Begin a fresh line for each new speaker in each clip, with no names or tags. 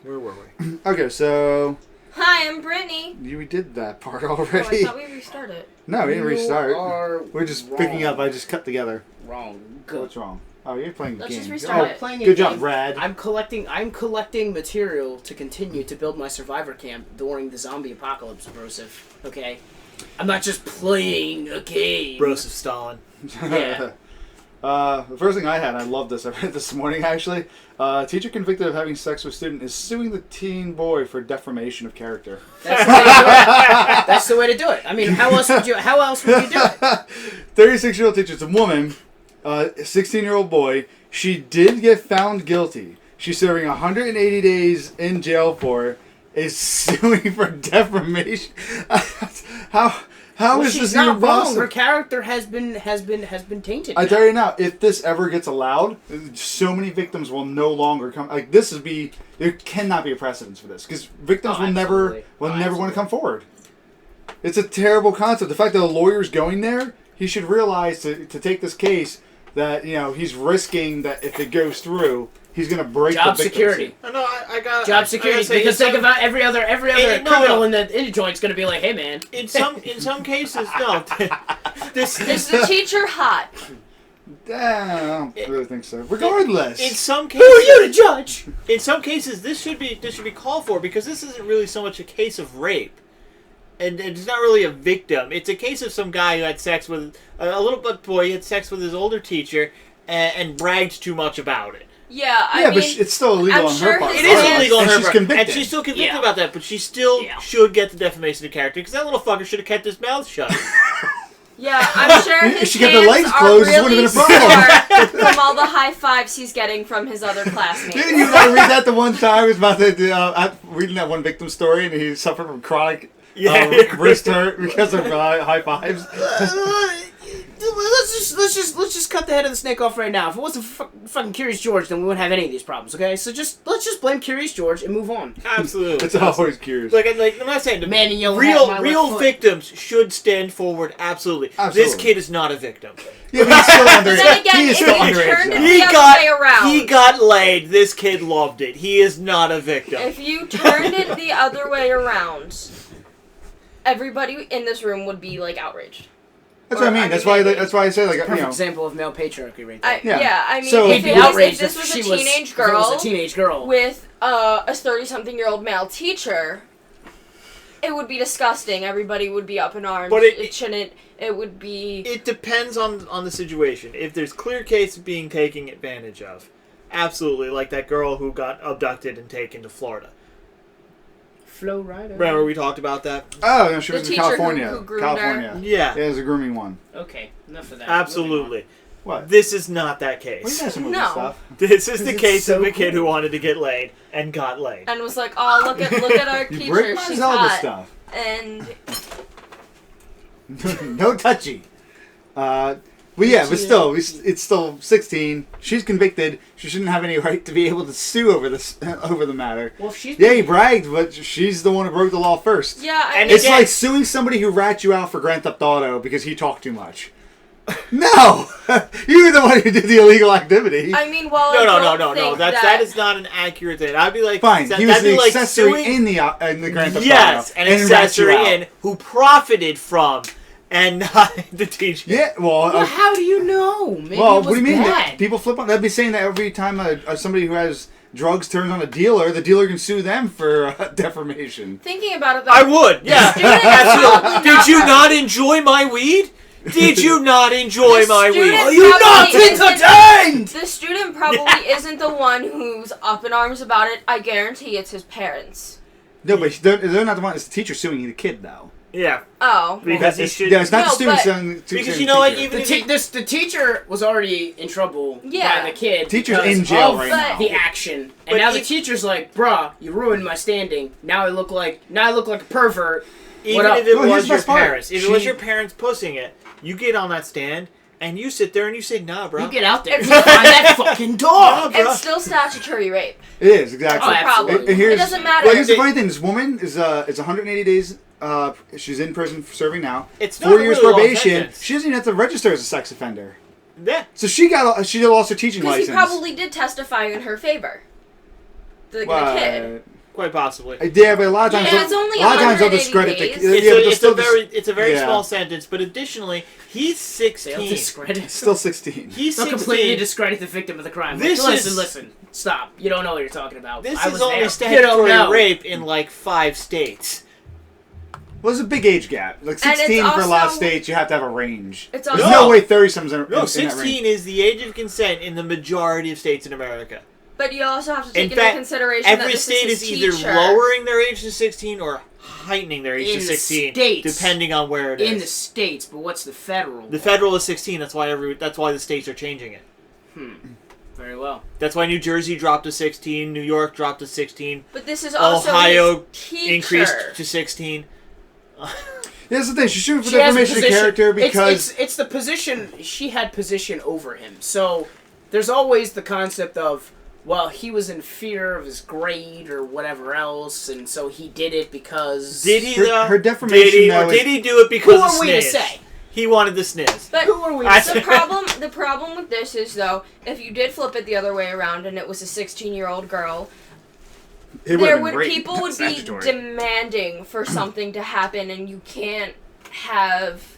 Where were we?
Okay, so...
Hi, I'm Brittany.
We did that part
Oh,
already.
I thought we restarted.
No, we didn't restart.
We're
just picking up. I just cut together.
Wrong.
What's wrong? Oh, you're playing the
Let's
game.
just restart it.
Playing
Good
a
job,
game.
Brad.
I'm collecting material to continue to build my survivor camp during the zombie apocalypse, Broseph. Okay? I'm not just playing a game.
Broseph Stalin.
Yeah.
The first thing I loved this. I read this morning, actually. Teacher convicted of having sex with student is suing the teen boy for defamation of character.
That's the way to do it. That's the way to do it. I mean, how else would you do it?
36-year-old teacher, it's a woman, 16-year-old boy. She did get found guilty. She's serving 180 days in jail for, is suing for defamation. How is
she's
this
not
even
wrong.
possible?
Her character has been tainted.
I tell you now, if this ever gets allowed, so many victims will no longer come. Like there cannot be a precedence for this because victims will never want to come forward. It's a terrible concept. The fact that a lawyer's going there, he should realize to take this case that he's risking that if it goes through, he's going to break
job
the
security.
No, I got
job security. Because think about every other criminal in the joint's going to be like, hey man.
In some cases, no.
Is the teacher hot?
I don't really think so. Regardless,
In some cases,
Who are you to judge?
In some cases, this should be called for because this isn't really so much a case of rape, and it's not really a victim. It's a case of some guy who had sex with a little boy. He had sex with his older teacher and bragged too much about it.
Yeah, I mean,
but it's still illegal on her part.
It is illegal on her
she's
part.
convicted.
And she's still convicted about that, but she still should get the defamation of character because that little fucker should have kept his mouth shut.
Yeah, I'm sure his
If she kept her
hands
legs
are
closed, this
really
wouldn't have been a problem.
sore from all the high fives he's getting from his other classmates.
Didn't you read that the one time? It was about reading that one victim story, and he suffered from chronic wrist hurt because of high fives.
Let's just cut the head of the snake off right now. If it wasn't fucking Curious George, then we wouldn't have any of these problems. Okay, so let's just blame Curious George and move on.
Absolutely,
it's always curious.
Like I'm not saying
man in yellow hat,
real victims should stand forward. Absolutely. This kid is not a victim.
Yeah, but he's still underage.
Then again,
he is still underage.
He
He got laid. This kid loved it. He is not a victim.
If you turned it the other way around, everybody in this room would be like outraged.
That's what I mean. That's why I say like
perfect example of male patriarchy right there.
I mean,
so,
if this was a teenage girl with a 30-something-year-old male teacher, it would be disgusting. Everybody would be up in arms. But it shouldn't. It would be.
It depends on the situation. If there's clear case of being taken advantage of, absolutely, like that girl who got abducted and taken to Florida.
Flow Rider.
Remember we talked about that?
Oh, no, she was in
teacher
California.
who groomed
California.
her.
Yeah.
It was a grooming one.
Okay, enough of that.
Absolutely.
What?
This is not that case.
What are you guys moving
No.
stuff?
This is the case
so
of a kid who wanted to get laid and got laid.
And was like, oh, look at our
You
teacher.
break my
She's
Zelda
hot.
stuff.
And
No touchy. But yeah, but still, it's still 16. She's convicted. She shouldn't have any right to be able to sue over the matter.
Well, he
bragged, but she's the one who broke the law first.
yeah,
And
It's like suing somebody who rats you out for Grand Theft Auto because he talked too much. No, you were the one who did the illegal activity.
I mean, well,
No. That is not an accurate thing. I'd be like,
Fine, he was the accessory
suing,
in the Grand Theft Auto.
yes, an
and rat you
accessory
out.
in who profited from and not the teacher.
Yeah,
Well, how do you know? Maybe
well,
it was
what do you mean?
bad.
People flip on. They'd be saying that every time somebody who has drugs turns on a dealer, the dealer can sue them for defamation.
Thinking about it, though,
I would, yeah.
student
Absolutely. Did you not enjoy my weed? Did you not enjoy my weed?
Are
you not entertained?
The student probably isn't the one who's up in arms about it. I guarantee it's his parents.
No, but they're not the one. It's the teacher suing the kid, though.
Yeah.
Oh.
Because he should.
Yeah, it's not
No,
the student
but-
suing
Because
the
you know, like,
teacher.
even
The teacher was already in trouble
Yeah.
by the kid.
Teacher's
because
in jail
of
right
now.
the action,
But
and now the
if-
teacher's like, "Bruh, you ruined my standing. Now I look like a pervert."
even
What
if it
Well, here's
was
the
your
best part.
parents, if it was your parents pussing it, you get on that stand and you sit there and you say, "Nah, bro."
You get out there and find that fucking dog.
Nah, bro.
It's still statutory rape.
It is exactly.
Oh, absolutely.
It doesn't matter.
Well, here's the funny thing: this woman is it's 180 days. She's in prison for serving now.
It's not
4
a
years
really long
probation.
sentence.
She doesn't even have to register as a sex offender.
Yeah.
So she lost her teaching
Because
license.
he probably did testify in her favor. the kid.
Quite possibly.
Yeah, but a lot of times, they'll discredit the.
It's a very small sentence, but additionally, he's 16.
They'll discredit.
Still 16.
He's
They'll
16.
completely discredit the victim of the crime. Listen. Stop. You don't know what you're talking about.
This is only statutory rape in like 5 states.
Well, there's a big age gap. Like 16 for a lot of states, you have to have a range. There's no way 30-something's in that range.
16 is the age of consent in the majority of states in America.
But you also have to take into consideration that
every state is either lowering their age to 16 or heightening their age to 16, depending on where it is.
In the states, but what's the federal?
The federal is 16. That's why the states are changing it.
Very well.
That's why New Jersey dropped to 16, New York dropped to 16.
But this is also
Ohio increased to 16.
That's the thing. She's shooting for defamation of character because
it's the position. She had position over him. So there's always the concept of, well, he was in fear of his grade or whatever else, and so he did it because...
Did he, though?
Her defamation,
did he do it because of
Who are we to say?
He wanted the sniz.
But
who are we to say?
The problem with this is, though, if you did flip it the other way around and it was a 16-year-old girl, people would be demanding for something to happen, and you can't have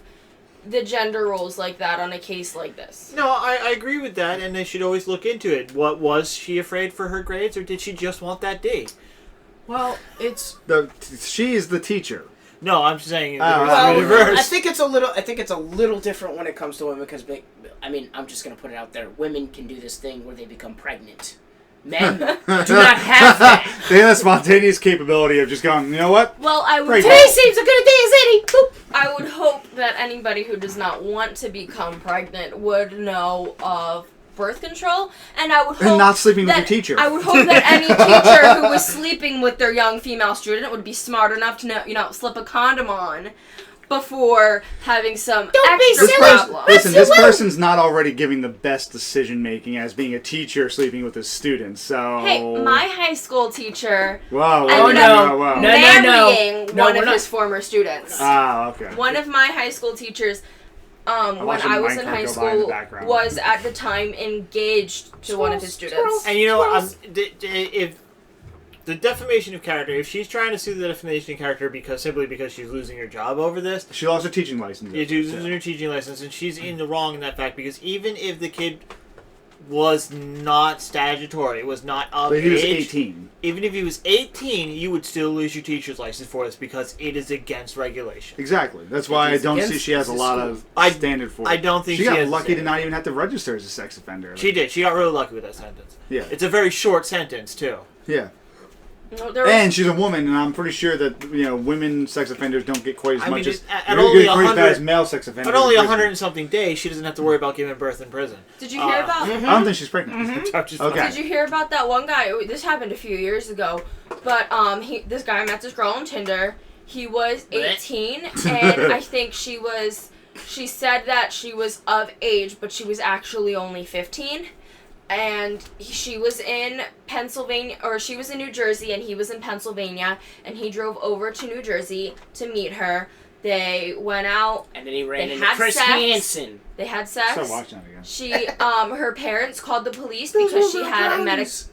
the gender roles like that on a case like this.
No, I agree with that, and they should always look into it. What was she afraid for her grades, or did she just want that date?
Well,
she is the teacher.
No, I'm saying
reverse. I think it's a little different when it comes to women because, I'm just gonna put it out there. Women can do this thing where they become pregnant. Men do not have that.
They have the spontaneous capability of just going, you know what?
Well,
today seems a good day as any. Boop.
I would hope that anybody who does not want to become pregnant would know of birth control, and I would hope
and not sleeping with your teacher.
I would hope that any teacher who was sleeping with their young female student would be smart enough to slip a condom on before having some extra problem.
Listen, this person's not already giving the best decision making as being a teacher sleeping with his students. So
hey, my high school teacher
marrying
one of his former students.
Okay.
One of my high school teachers, when I was in high school, was at the time engaged to one of his students.
And if the defamation of character, if she's trying to sue the defamation of character simply because she's losing her job over this...
She lost her teaching license.
Yeah, she's losing her teaching license, and she's in the wrong in that fact, because even if the kid was not statutory, was not of age...
He was 18.
Even if he was 18, you would still lose your teacher's license for this, because it is against regulation.
Exactly. That's why I don't see she has a lot of standard for it.
I don't think
she got lucky to not even have to register as a sex offender.
She did. She got really lucky with that sentence.
Yeah.
It's a very short sentence, too.
Yeah. And she's a woman, and I'm pretty sure that women sex offenders don't get quite as much as
at only
quite as bad as male sex offenders.
But only 100 and something days, she doesn't have to worry about giving birth in prison.
Did you hear about?
I don't think she's pregnant.
Okay. Did you hear about that one guy? This happened a few years ago, but this guy met this girl on Tinder. He was 18, and I think she said that she was of age, but she was actually only 15. And she was in Pennsylvania, or she was in New Jersey, and he was in Pennsylvania, and he drove over to New Jersey to meet her. They went out,
and then he ran into Chris Hansen.
They had sex.
Start watching that again.
She, her parents called the police because she had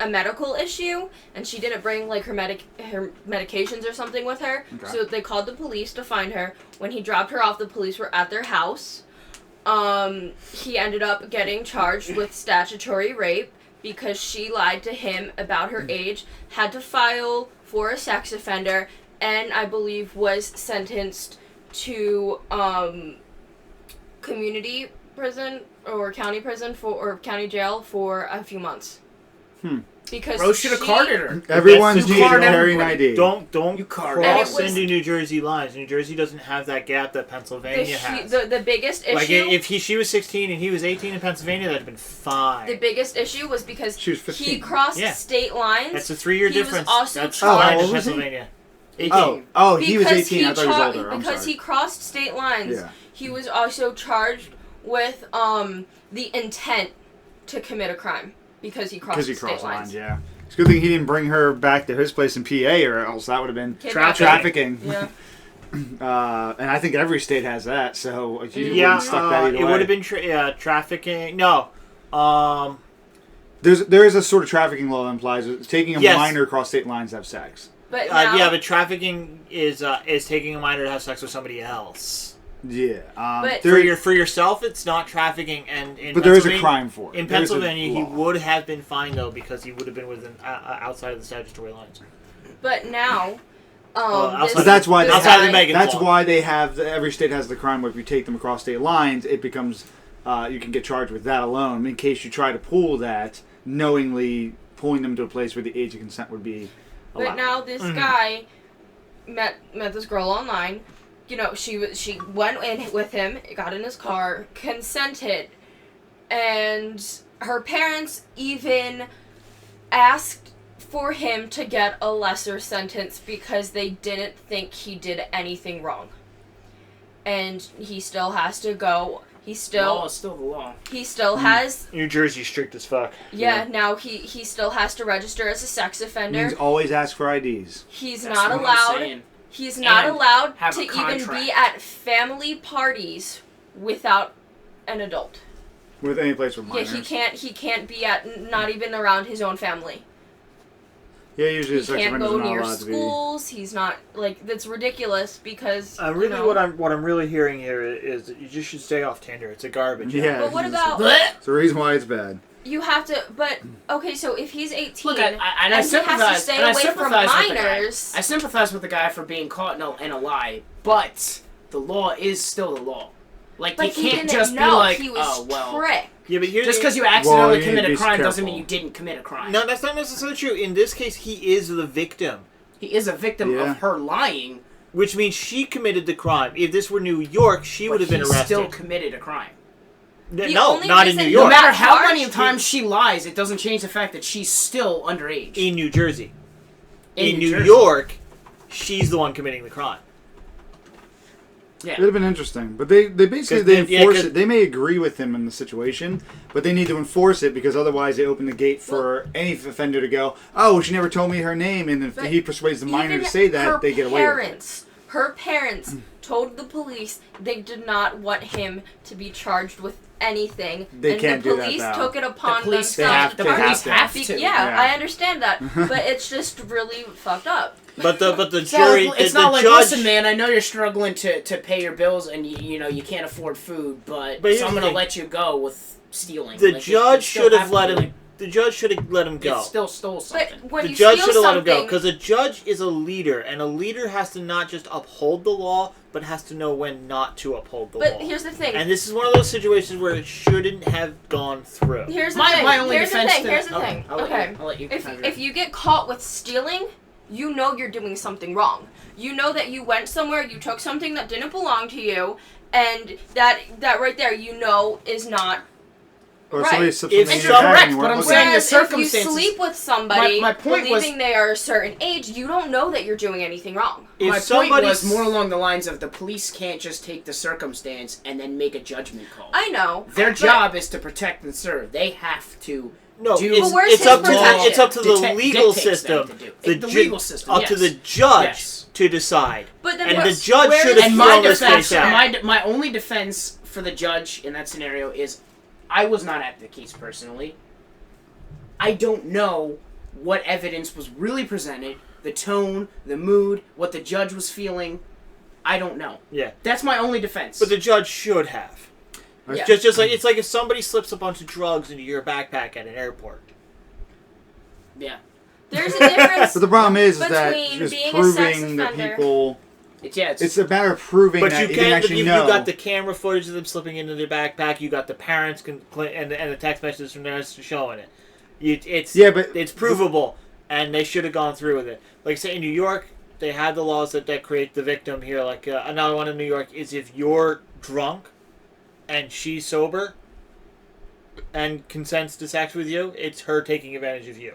a medical issue, and she didn't bring her medications or something with her. Okay. So they called the police to find her. When he dropped her off, the police were at their house. He ended up getting charged with statutory rape because she lied to him about her age, had to file for a sex offender, and I believe was sentenced to community prison or county prison or county jail for a few months. Because
Rose should have carded her.
Everyone's carrying ID.
Don't cross into New Jersey lines. New Jersey doesn't have that gap that Pennsylvania has.
The biggest issue...
if she was 16 and he was 18 in Pennsylvania, that'd have been fine.
The biggest issue was because he crossed state lines.
That's a 3-year difference.
Was also
That's fine in Pennsylvania.
18. He was 18. I thought he was older.
Because he crossed state lines, he was also charged with the intent to commit a crime. Because he crossed state lines.
Yeah. It's a good thing he didn't bring her back to his place in PA, or else that would have been trafficking.
Yeah.
And I think every state has that, so you wouldn't stuck that either way.
It would have been trafficking. No.
There is a sort of trafficking law that implies taking a minor across state lines to have sex.
But now,
but trafficking is taking a minor to have sex with somebody else.
Yeah.
But
for yourself, it's not trafficking, but
there is a crime for it.
In Pennsylvania, he would have been fined though because he would have been within outside of the statutory lines.
But now,
but that's why they have every state has the crime where if you take them across state lines, it becomes you can get charged with that alone. In case you try to pull that, knowingly pulling them to a place where the age of consent would be allowed.
But now this guy met this girl online. You know, she went in with him, got in his car, consented, and her parents even asked for him to get a lesser sentence because they didn't think he did anything wrong. And he still has to go.
Law is still the law.
He still has...
New Jersey's strict as fuck.
Yeah, now he still has to register as a sex offender.
Means always ask for IDs.
He's not allowed... He's not allowed to even be at family parties without an adult.
With any place with minors.
Yeah, he can't be at, not even around his own family.
Yeah, usually
he can't go near schools. He's not, like, that's ridiculous because,
what I'm really hearing here is that you just should stay off Tinder. It's a garbage.
Yeah.
But what about...
It's the reason why it's bad.
You have to, but, okay, so if he's 18
Look,
and he has to stay away from minors...
I sympathize with the guy for being caught in a lie, but the law is still the law. Like, you can't just be like,
he was tricked.
Yeah, but
just because you accidentally commit a crime doesn't mean you didn't commit a crime.
No, that's not necessarily true. In this case, he is the victim.
He is a victim of her lying.
Which means she committed the crime. If this were New York, she would have been arrested.
He still committed a crime.
No, not in New York.
No matter how many times she lies, it doesn't change the fact that she's still underage.
In New Jersey. In New York, she's the one committing the crime.
Yeah. It would have been interesting. But they basically enforce it. They may agree with him in the situation, but they need to enforce it because otherwise they open the gate for any offender to go, oh, she never told me her name, and if he persuades the minor to say that, they get away with it.
Her parents told the police they did not want him to be charged with anything.
They can't do that.
The police took it upon themselves.
The police have to.
Yeah, I understand that, but it's just really fucked up.
But the jury,
it's not like, listen, man, I know you're struggling to pay your bills and you can't afford food, but so I'm gonna let you go with stealing.
The judge should have let him. The judge should have let him go.
He still stole something.
But when
the judge should have let him go because a judge is a leader, and a leader has to not just uphold the law, but has to know when not to uphold the law.
But here's the thing.
And this is one of those situations where it shouldn't have gone through.
Here's the thing. Here's the thing. Okay.
I'll let you
if you get caught with stealing, you know you're doing something wrong. You know that you went somewhere, you took something that didn't belong to you, and that right there, you know, is not.
Or
right.
It's
correct, but I'm saying the circumstances.
If you sleep with somebody,
my point
believing they are a certain age, you don't know that you're doing anything wrong.
My point was more along the lines of the police can't just take the circumstance and then make a judgment call.
I know.
Their job is to protect and serve. They have to.
No,
it's
up to the legal system.
The legal system.
Up to the judge to decide.
But then
the judge should have thrown this case out.
My only defense for the judge in that scenario is, I was not at the case personally. I don't know what evidence was really presented, the tone, the mood, what the judge was feeling. I don't know.
Yeah.
That's my only defense.
But the judge should have. Yeah. Just like it's like if somebody slips a bunch of drugs into your backpack at an airport.
Yeah.
There's a difference.
But the problem is that just proving that people. It's a matter of proving that you can actually know.
You got the camera footage of them slipping into their backpack. You got the parents and the text messages from them showing it. It's provable, and they should have gone through with it. Like say in New York, they had the laws that create the victim here. Like another one in New York is if you're drunk, and she's sober, and consents to sex with you, it's her taking advantage of you.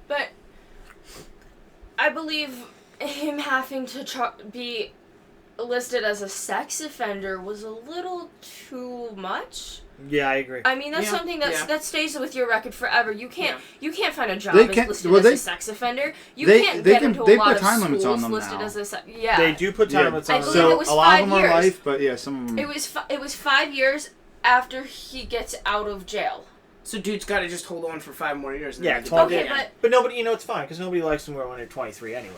But I believe him having to be listed as a sex offender was a little too much.
Yeah, I agree.
I mean, that's something that stays with your record forever. You can't find a job as listed as a sex offender. You can't get into a lot of schools listed as a sex. Yeah,
they do put time limits on them.
So it was
a lot of them are life, but some of them.
It was 5 years after he gets out of jail.
So dude's got to just hold on for 5 more years.
Yeah, 20. But nobody, it's fine because nobody likes him when they're 23 anyway.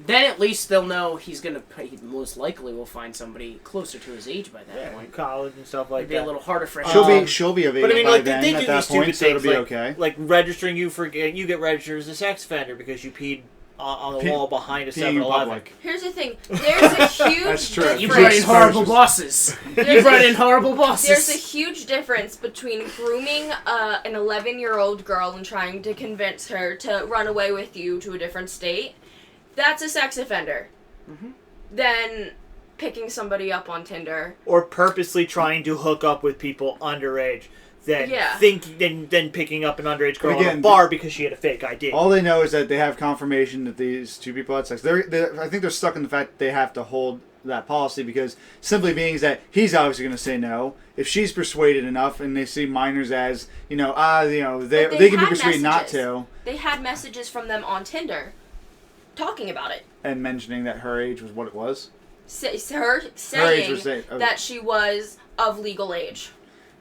Then at least they'll know he's gonna. He most likely will find somebody closer to his age by that point.
College and stuff like
It'll be
that.
a little harder for
him. She'll be of age by then
they do
at that
these
point,
stupid
so it'll
things,
be okay.
Like registering you get registered as a sex offender because you peed on the wall behind a 7-Eleven.
Here's the thing. There's a huge
That's true.
difference.
You brought in horrible bosses. You brought in horrible bosses.
There's a huge difference between grooming an 11-year-old girl and trying to convince her to run away with you to a different state. That's a sex offender. Mm-hmm. Then picking somebody up on Tinder.
Or purposely trying to hook up with people underage. Then picking up an underage girl at a bar because she had a fake ID.
All they know is that they have confirmation that these two people had sex. I think they're stuck in the fact that they have to hold that policy because simply being is that he's obviously going to say no. If she's persuaded enough and they see minors as, they can be persuaded not to.
They had messages from them on Tinder talking about it.
And mentioning that her age was what it was?
Her saying that she was of legal age.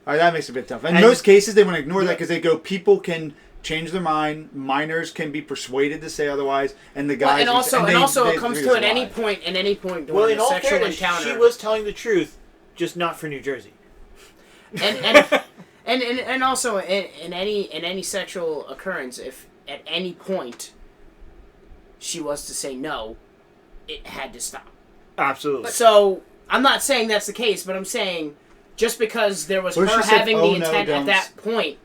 All right, that makes it a bit tough. In most cases, they want to ignore that because they go, people can change their mind, minors can be persuaded to say otherwise, and the guys...
And also it comes to at any point during a sexual encounter...
she was telling the truth, just not for New Jersey.
And also in any sexual occurrence, if at any point she was to say no, it had to stop.
Absolutely.
So I'm not saying that's the case, but I'm saying just because there was her having the intent at that point.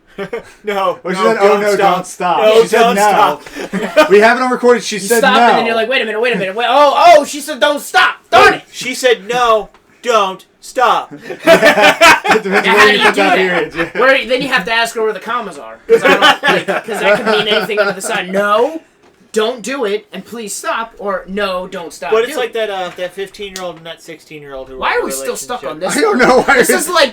No.
Well, she said, don't stop.
No,
she said no. Stop. We have it on recorded. She said
stop,
no.
And then you're like, wait a minute. She said don't stop. Darn it.
She said no, don't stop.
How do you do that? Then you have to ask her where the commas are. Because that could mean anything under the sun. No. Don't do it, and please stop, or no, don't stop.
But it's like that 15-year-old and that 16-year-old who.
Why are we still stuck on this?
I don't know.
This is like.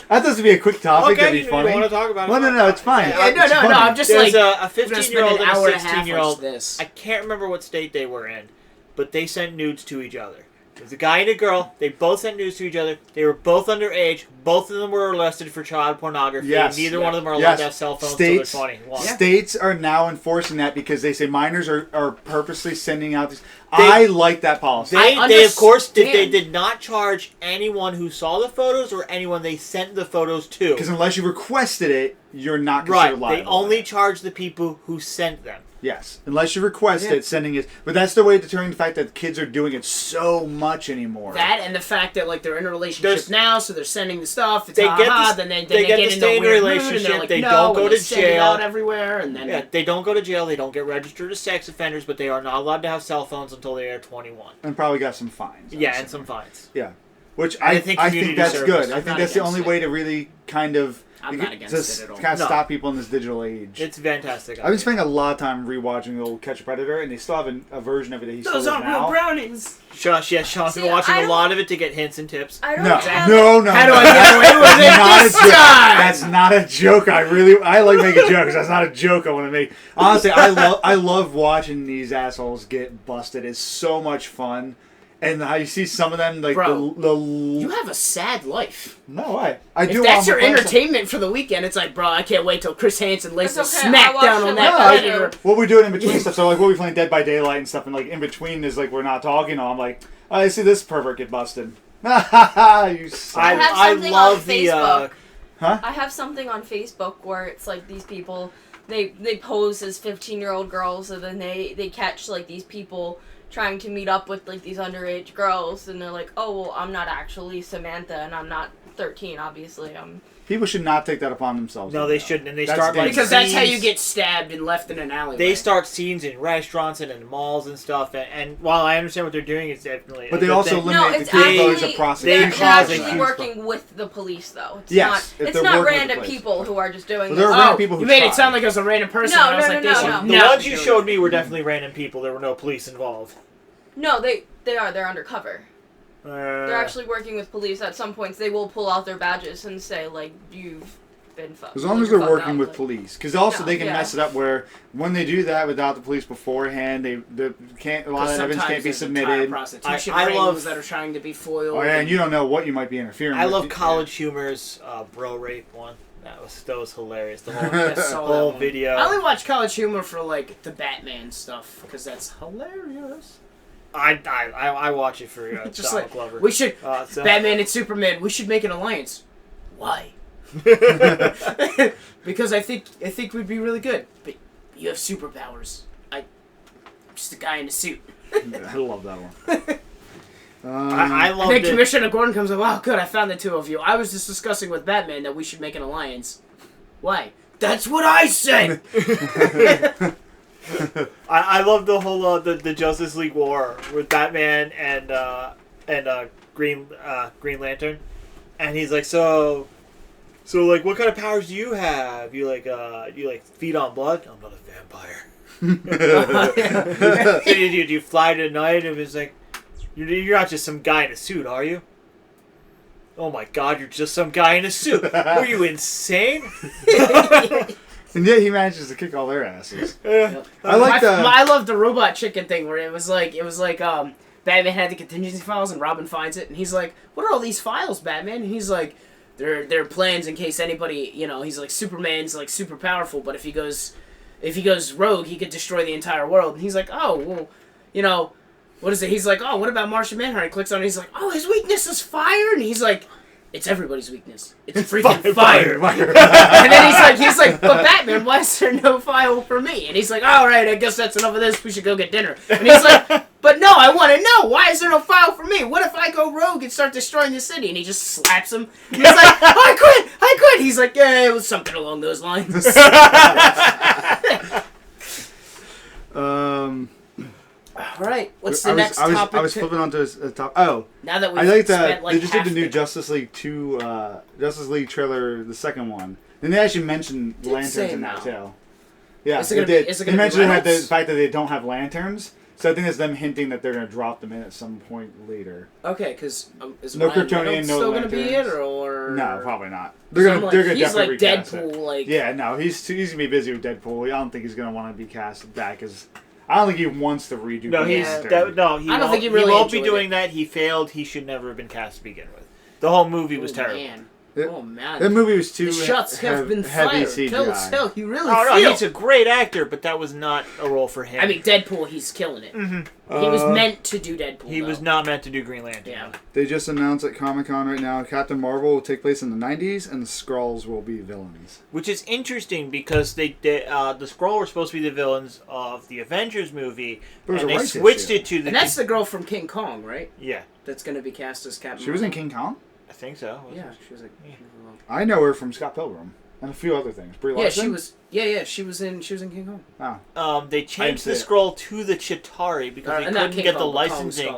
That doesn't be a quick topic.
Okay,
that'd be funny.
You want to talk about it?
No, it's fine.
No. I'm just
There's
like
a 15-year-old and a 16-year-old. I can't remember what state they were in, but they sent nudes to each other. It was a guy and a girl. They both sent nudes to each other. They were both underage. Both of them were arrested for child pornography.
Yes.
Neither one of them are allowed to have cell phones until they're 21.
States are now enforcing that because they say minors are purposely sending out these. I like that policy.
They of course did not charge anyone who saw the photos or anyone they sent the photos to.
Because unless you requested it, you're not considered liable.
They only charge the people who sent them.
Yes, unless you request it, sending it. But that's the way of deterring the fact that kids are doing it so much anymore.
That and the fact that they're in a relationship now, so they're sending the stuff. It's
they get to stay in a relationship.
Like,
they don't go to jail.
Out everywhere, and then
they don't go to jail. They don't get registered as sex offenders, but they are not allowed to have cell phones until they are 21.
And probably got some fines.
And some fines.
Yeah, which I think that's good. I think that's the only way to really kind of.
I'm not against it at all.
Kind of stop people in this digital age.
It's fantastic.
I've been spending a lot of time rewatching the old Catch a Predator, and they still have a version of it that he still
Those aren't real brownies.
Sean's been watching a lot of it to get hints and tips.
No.
How do I get away with it this time?
That's not a joke. I like making jokes. That's not a joke I want to make. Honestly, I love watching these assholes get busted. It's so much fun. And how you see some of them, like,
bro, you have a sad life.
No, I do.
If that's your entertainment for the weekend, it's like, bro, I can't wait till Chris Hansen lays a smack down on that Predator.
What we're doing in between stuff, so like we'll be playing Dead by Daylight and stuff, and like in between is like we're not talking. I'm like, I see this pervert get busted. You suck.
I love the.
I have something on Facebook where it's like these people, they pose as 15-year-old girls, and then they catch like these people trying to meet up with like these underage girls, and they're like, oh well, I'm not actually Samantha, and I'm not 13, obviously.
People should not take that upon themselves.
No, they shouldn't. And they start like
because that's how you get stabbed and left in an alleyway.
They start scenes in restaurants and in malls and stuff. And while I understand what they're doing, it's definitely.
But they also eliminate the capabilities of prosecution.
They're actually working with the police, though. It's not random people who are just doing this.
Random people who
you made it sound like it was a random person.
No.
The ones you showed me were definitely random people. There were no police involved.
No, they are. They're undercover. They're actually working with police. At some points, they will pull out their badges and say, like, you've been fucked.
As long as they're working with police. Because also they can mess it up where when they do that without the police beforehand, a lot of evidence can't be submitted.
I love that are trying to be foiled.
Oh, yeah, and you don't know what you might be interfering with.
I love College Humor's bro rape one. That was hilarious. The whole video.
I only watch College Humor for like the Batman stuff because that's hilarious.
I watch it for
just
Donald
like
Glover.
we should Batman and Superman. We should make an alliance. Why? Because I think we'd be really good. But you have superpowers. I'm just a guy in a suit.
I love that one.
I loved
and then
it.
Commissioner Gordon comes up. Wow, good! I found the two of you. I was just discussing with Batman that we should make an alliance. Why? That's what I said.
I love the whole the Justice League war with Batman and Green Lantern, and he's like, so like, what kind of powers do you have? You feed on blood? I'm not a vampire. So do you fly to night? And it's like, you're not just some guy in a suit, are you? Oh my God, you're just some guy in a suit. Were you insane?
And yet he manages to kick all their asses.
Yeah.
I love the robot chicken thing where it was like Batman had the contingency files and Robin finds it and he's like, what are all these files, Batman? And he's like, they're plans in case anybody, he's like, Superman's like super powerful, but if he goes rogue, he could destroy the entire world. And he's like, oh, well, what is it? He's like, oh, what about Martian Manhunter? He clicks on it. He's like, oh, his weakness is fire. And he's like, it's everybody's weakness. It's freaking fire. And then he's like, but Batman, why is there no file for me? And he's like, all right, I guess that's enough of this. We should go get dinner. And he's like, but no, I want to know. Why is there no file for me? What if I go rogue and start destroying the city? And he just slaps him. And he's like, I quit. He's like, yeah, it was something along those lines. All right, what's the next topic?
I was flipping onto a top. Oh,
now that
I like
that
they just did the new Justice League 2, Justice League trailer, the second one. And they actually mentioned lanterns in that too. Yeah, they did. They mentioned the fact that they don't have lanterns. So I think it's them hinting that they're going to drop them in at some point later.
Okay, because is
no
Ryan
Kryptonian,
Reynolds
no
still
lanterns.
Going to be it, or
no, probably not. They're going to
he's
definitely
like
recast
Deadpool,
it.
like
yeah, no, he's going to be busy with Deadpool. I don't think he's going to want to be casted back as. I don't think he wants to redo.
No, he won't be doing that. He failed. He should never have been cast to begin with. The whole movie was terrible.
Man.
That movie was too
the shots have been
heavy
fired.
CGI.
Tell you really
no,
feel.
he's a great actor, but that was not a role for him.
I mean, Deadpool, he's killing it.
Mm-hmm.
He was meant to do Deadpool.
He was not meant to do Green Lantern.
Yeah.
They just announced at Comic-Con right now, Captain Marvel will take place in the 90s, and the Skrulls will be villains.
Which is interesting because the Skrull were supposed to be the villains of the Avengers movie, and they switched it to the.
And that's the girl from King Kong, right?
Yeah.
That's going to be cast as Captain.
She was in King Kong?
I think so.
Yeah, she was like. Yeah.
I know her from Scott Pilgrim and a few other things. Brie Larson?
She was. Yeah, she was in King Kong.
Oh. They changed the Skrull to the Chitauri because they couldn't get the licensing.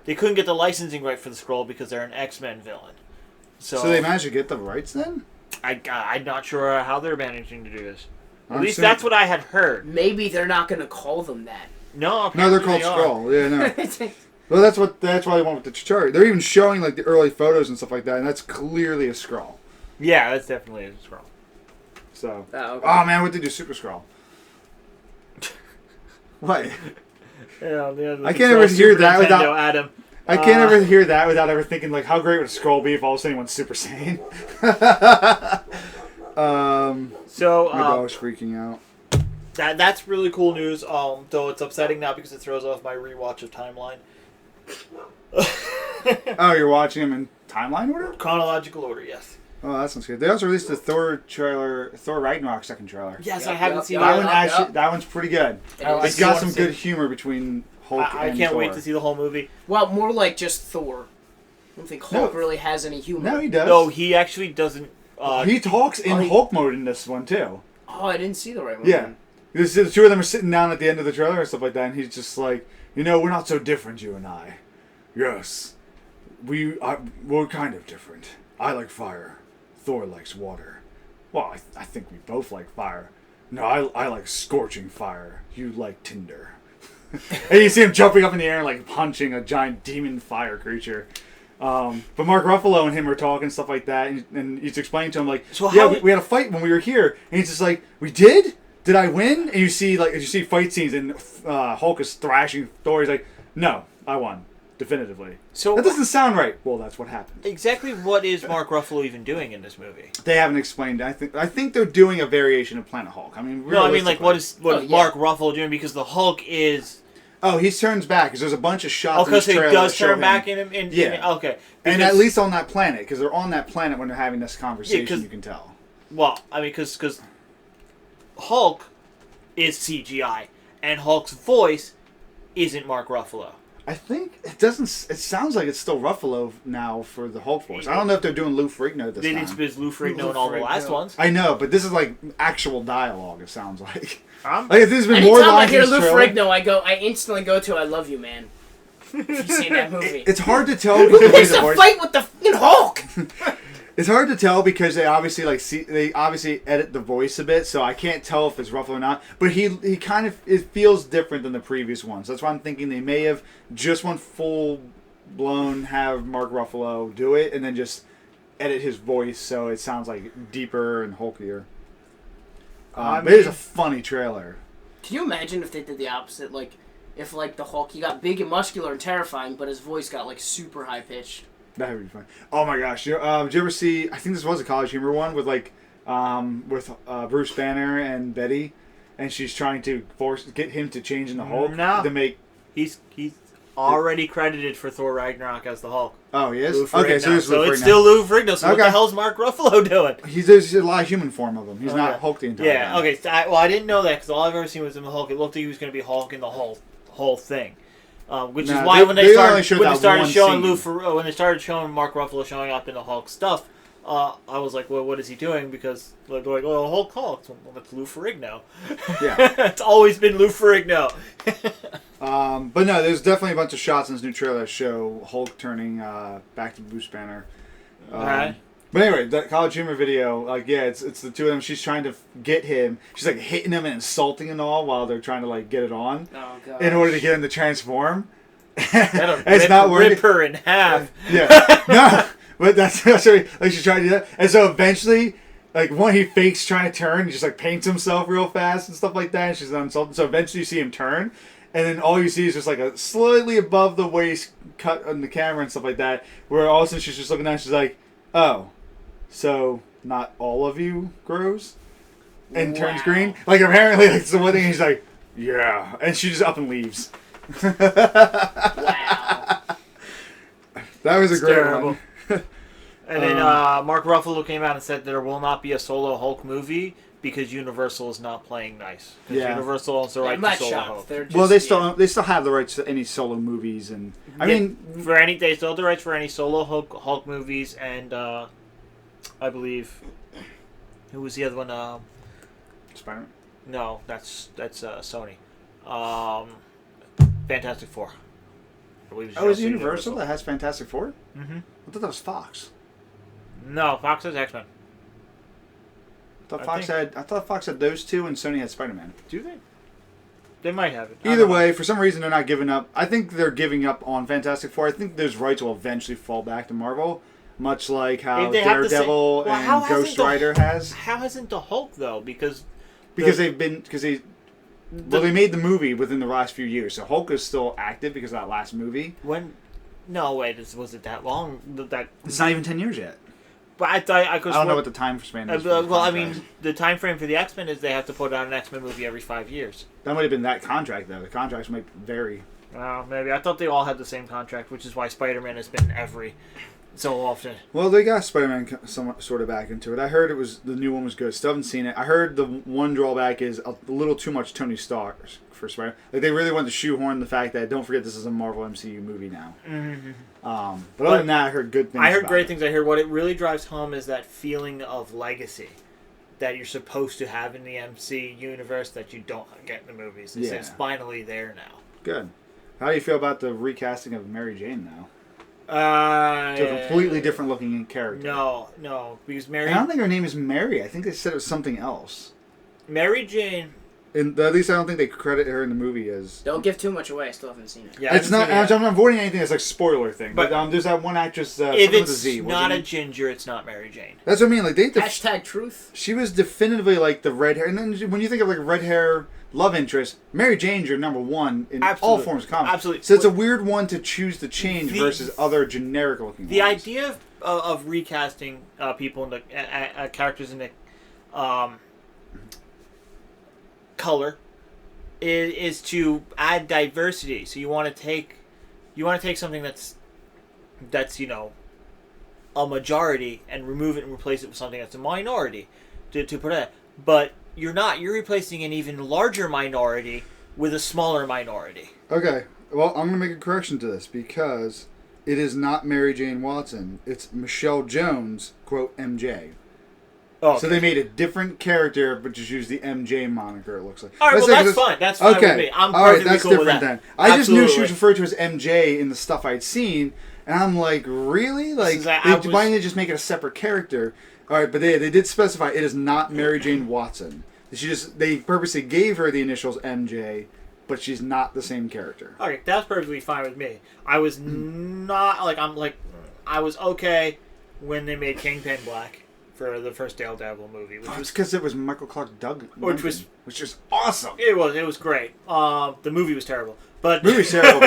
They couldn't get the licensing right for the Skrull because they're an X-Men villain. So
they managed to get the rights then?
I'm not sure how they're managing to do this. At least that's what I had heard.
Maybe they're not going to call them that.
No,
they're called Skrull. Yeah, no. Well, that's why they went with the Chitauri. They're even showing like the early photos and stuff like that, and that's clearly a Skrull.
Yeah, that's definitely a Skrull.
So,
okay.
Oh man, what did they do, Super Skrull? What? I can't ever hear that without
Adam.
I can't ever hear that without ever thinking like, how great would a Skrull be if all of a sudden he went Super Saiyan?
So
my dog's freaking out.
That's really cool news. Though it's upsetting now because it throws off my rewatch of Timeline.
Oh, you're watching them in timeline order?
Chronological order, yes.
Oh, that sounds good. They also released the Thor Ragnarok second trailer.
Yes, I haven't seen
that
that
one. That one's pretty good. It's got some good humor between Hulk and Thor.
I can't wait to see the whole movie.
Well, more like just Thor. I don't think Hulk really has any humor.
No, he does.
No, he actually doesn't.
He talks in Hulk mode in this one too.
Oh, I didn't see the right one.
Yeah, the two of them are sitting down at the end of the trailer and stuff like that, and he's just like, we're not so different, you and I. Yes, we're kind of different. I like fire. Thor likes water. Well, I think we both like fire. No, I like scorching fire. You like tinder. And you see him jumping up in the air and like punching a giant demon fire creature. But Mark Ruffalo and him are talking stuff like that, and he's explaining to him like, we had a fight when we were here, and he's just like, we did? Did I win? And you see fight scenes, and Hulk is thrashing Thor. He's like, no, I won. definitively.
So
that doesn't sound right. Well, that's what happened.
Exactly what is Mark Ruffalo even doing in this movie?
They haven't explained. I think they're doing a variation of Planet Hulk. I mean,
no, I mean like what is Mark Ruffalo doing? Because the Hulk is.
Oh, he turns back because there's a bunch of shots.
Because he does turn back in him. Okay.
And at least on that planet, because they're on that planet when they're having this conversation, you can tell.
Well, I mean, because Hulk is CGI, and Hulk's voice isn't Mark Ruffalo.
I think it doesn't. It sounds like it's still Ruffalo now for the Hulk voice. I don't know if they're doing Lou Ferrigno this time.
They did Lou Ferrigno in all the last ones.
I know, but this is like actual dialogue. It sounds like.
Like
if there's been more lines.
Anytime I hear Lou Ferrigno, I instantly go to "I love you, man." If you've seen that movie,
it's hard to tell.
Who wants to fight with the fucking Hulk?
It's hard to tell because they obviously edit the voice a bit, so I can't tell if it's Ruffalo or not. But he kind of it feels different than the previous ones. That's why I'm thinking they may have just went full blown have Mark Ruffalo do it and then just edit his voice so it sounds like deeper and hulkier. But it is a funny trailer.
Can you imagine if they did the opposite? Like if the Hulk he got big and muscular and terrifying, but his voice got super high pitched.
That would be fun. Oh my gosh! Did you ever see? I think this was a College Humor one with Bruce Banner and Betty, and she's trying to get him to change in the Hulk to make.
He's already credited for Thor Ragnarok as the Hulk.
Oh, he is. Okay, so it's
still Lou Ferrigno. So what the hell's Mark Ruffalo doing?
There's a lot of human form of him. He's not Hulk the entire time.
Okay. So I didn't know that because all I've ever seen was him the Hulk. It looked like he was going to be Hulk in the whole thing. Which is why when they started showing when they started showing Mark Ruffalo showing up in the Hulk stuff, I was like, well, what is he doing? Because they're like, oh, Hulk. Well, that's Lou Ferrigno. Yeah, it's always been Lou Ferrigno.
But no, there's definitely a bunch of shots in this new trailer that show Hulk turning back to Bruce Banner.
Alright.
But anyway, that College Humor video, it's the two of them. She's trying to get him. She's hitting him and insulting and all while they're trying to get it on.
Oh, God.
In order to get him to transform.
It's not working. Rip her in half.
Yeah. No, but that's what she's trying to do that. And so eventually, he fakes trying to turn. He just paints himself real fast and stuff like that. And she's insulting. So eventually you see him turn. And then all you see is just a slightly above the waist cut on the camera and stuff like that. Where all of a sudden she's just looking down and she's like, oh. So, not all of you grows? And turns green? Apparently, it's the one thing, he's like, yeah. And she just up and leaves.
Wow.
That was a great one.
And then Mark Ruffalo came out and said there will not be a solo Hulk movie because Universal is not playing nice. Because Universal owns the right to solo Hulk.
Well, they still have the rights to any solo movies. And
they still have the rights for any solo Hulk movies and... I believe. Who was the other one?
Spider-Man?
No, that's Sony. Fantastic Four.
Is it Universal that has Fantastic Four?
Mm-hmm.
I thought that was Fox.
No, Fox has X-Men.
I thought Fox had those two and Sony had Spider-Man.
Do they? They might have it.
Either way, for some reason they're not giving up. I think they're giving up on Fantastic Four. I think those rights will eventually fall back to Marvel. Much like how Daredevil and Ghost Rider has.
How hasn't the Hulk though? Because
they made the movie within the last few years, so Hulk is still active because of that last movie.
Was it that long?
It's not even 10 years yet.
But I don't
know what the time span is.
The time frame for the X-Men is they have to put out an X-Men movie every 5 years.
That might have been that contract though. The contracts might vary.
Well, maybe I thought they all had the same contract, which is why Spider-Man has been every. So often.
Well, they got Spider-Man somewhat sort of back into it. I heard the new one was good. Still haven't seen it. I heard the one drawback is a little too much Tony Stark for Spider-Man. They really wanted to shoehorn the fact that don't forget this is a Marvel MCU movie now.
Mm-hmm.
But other than that, I heard good things.
I heard great things. I heard what it really drives home is that feeling of legacy that you're supposed to have in the MC universe that you don't get in the movies. It's finally there now.
Good. How do you feel about the recasting of Mary Jane now? To a completely different looking character.
No, because Mary...
I don't think her name is Mary. I think they said it was something else.
Mary Jane...
At least I don't think they credit her in the movie as...
Don't give too much away. I still haven't seen it.
Yeah, I'm not avoiding anything that's spoiler thing. But there's that one actress...
if it's not a ginger, it's not Mary Jane.
That's what I mean.
Hashtag truth.
She was definitively the red hair. And then when you think of red hair love interest. Mary Jane's your number one in all forms of comics.
Absolutely.
So it's a weird one to choose to change versus other generic looking ones.
The idea of recasting people in the characters in the color is to add diversity. So you want to take something that's a majority and remove it and replace it with something that's a minority to put it. But you're replacing an even larger minority with a smaller minority.
Okay, well, I'm going to make a correction to this because it is not Mary Jane Watson. It's Michelle Jones, quote, MJ. Oh, okay. So they made a different character, but just used the MJ moniker, it looks like.
All right, well, that's fine. That's fine with me. I'm perfectly cool with that. All right, that's different then.
I just knew she was referred to as MJ in the stuff I'd seen, and I'm like, really? Like, why didn't they just make it a separate character? All right, but they did specify it is not Mary Jane Watson. They purposely gave her the initials MJ, but she's not the same character.
Okay, that's perfectly fine with me. I was I was okay when they made Kingpin black for the first Daredevil movie, which was
because it was Michael Clark Duncan, which is awesome.
It was great. The movie was terrible, but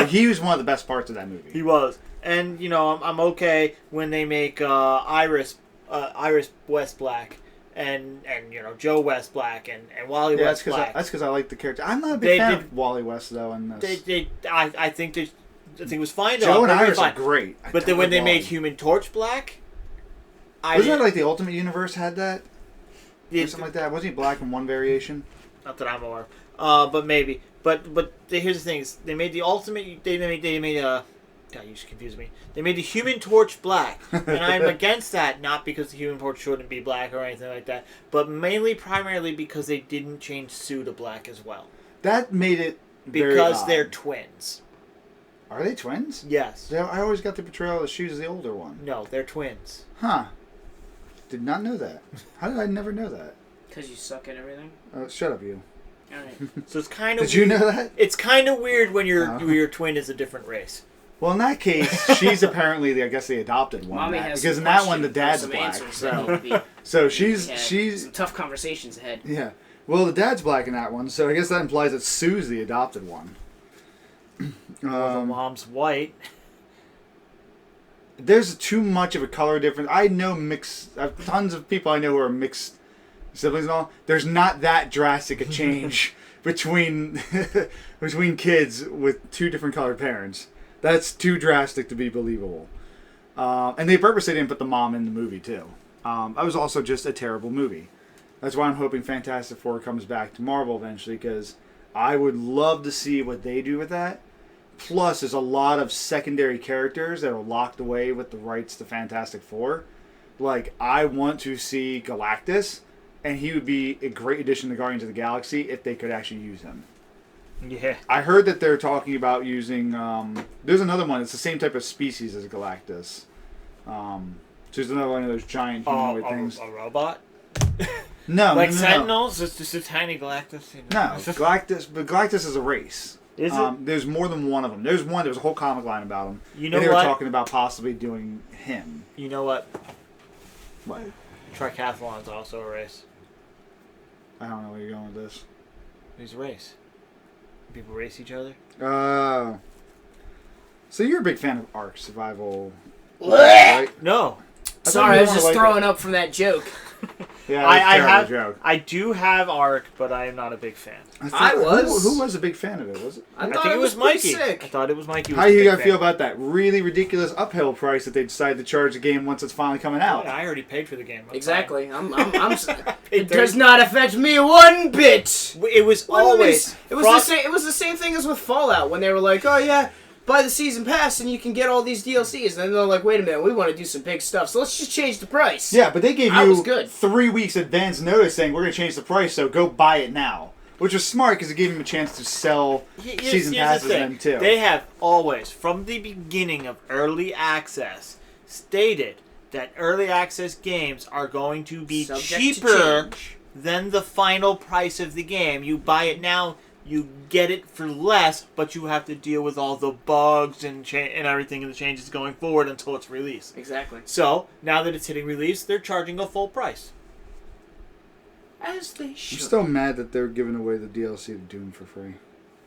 he was one of the best parts of that movie.
He was, and I'm okay when they make Iris West black. And Joe West black and Wally West black.
That's because I like the character. I'm not a big fan of Wally West though. In this,
I think it was fine.
Joe and Iris are great.
But then when they made Human Torch black,
wasn't that like the Ultimate Universe had that? Or something like that. Wasn't he black in one variation?
Not that I'm aware. But maybe. But here's the thing: is they made the Ultimate. They made a. God, you just confused me. They made the Human Torch black, and I'm against that. Not because the Human Torch shouldn't be black or anything like that, but primarily because they didn't change Sue to black as well.
That made it
because
odd.
They're twins.
Are they twins?
Yes.
I always got the portrayal of she as the older one.
No, they're twins.
Huh. Did not know that. How did I never know that?
Because you suck at everything.
Shut up, you.
All right.
So it's kind of.
Did you know that?
It's kind of weird when your twin is a different race.
Well, in that case, she's apparently the adopted one.
Mommy has
because in that one the dad's black. So she's
some tough conversations ahead.
Yeah. Well, the dad's black in that one, so I guess that implies that Sue's the adopted one.
Well, the mom's white.
There's too much of a color difference. I know tons of people I know who are mixed siblings and all. There's not that drastic a change between kids with two different colored parents. That's too drastic to be believable. And they purposely didn't put the mom in the movie, too. That was also just a terrible movie. That's why I'm hoping Fantastic Four comes back to Marvel eventually, because I would love to see what they do with that. Plus, there's a lot of secondary characters that are locked away with the rights to Fantastic Four. Like, I want to see Galactus, and he would be a great addition to Guardians of the Galaxy if they could actually use him.
Yeah.
I heard that they're talking about using... there's another one. It's the same type of species as Galactus. So there's another one of those giant humanoid things.
A robot?
No.
Like Sentinels? It's just a tiny Galactus?
No, Galactus... But Galactus is a race.
Is it?
There's more than one of them. There's a whole comic line about him.
You know
and they
what?
were talking about possibly doing him.
You know what?
What?
Triathlon's also a race.
I don't know where you're going with this.
It's a race. People race each other.
So you're a big fan of Ark Survival, right?
No.
Sorry, I was just throwing up from that joke.
Yeah, I joke.
I do have Ark, but I am not a big fan.
I was.
Who was a big fan of it? Was it?
I
think it was Mikey.
Sick.
I thought it was Mikey.
How you gonna feel about that really ridiculous uphill price that they decided to charge the game once it's finally coming out?
I already paid for the game.
Exactly. It does not affect me one bit.
It was always.
It was the same thing as with Fallout when they were like, oh yeah, buy the season pass and you can get all these DLCs. And then they're like, wait a minute, we want to do some big stuff, so let's just change the price.
Yeah, but they gave you 3 weeks advance notice saying we're going to change the price, so go buy it now. Which was smart because it gave them a chance to sell season passes then too.
They have always, from the beginning of early access, stated that early access games are going to be cheaper than the final price of the game. You buy it now, you get it for less, but you have to deal with all the bugs and everything and the changes going forward until it's released.
Exactly.
So, now that it's hitting release, they're charging a full price.
As they should.
I'm still mad that they're giving away the DLC to Doom for free.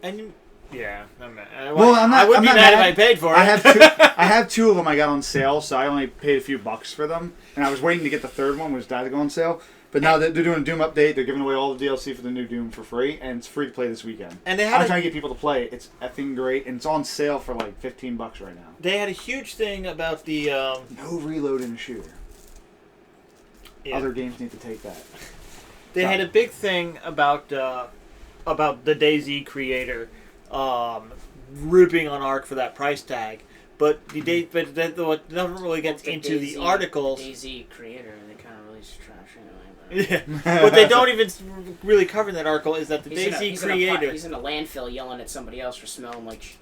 And yeah, I'm mad.
I
wouldn't be mad if I paid for it.
I have 2 of them I got on sale, so I only paid a few bucks for them. And I was waiting to get the third one, which died to go on sale. But now that they're doing a Doom update, they're giving away all the DLC for the new Doom for free, and it's free to play this weekend. And I'm trying to get people to play it. It's effing great, and it's on sale for like $15 right now.
They had a huge thing about the
no reload in a shooter.
Yeah.
Other games need to take that.
They had a big thing about the DayZ creator ripping on Ark for that price tag, but what doesn't really get into the articles.
DayZ creator, they kind of released trash anyway.
Yeah. What they don't even really cover in that article is that the DayZ creator.
He's in a landfill yelling at somebody else for smelling like.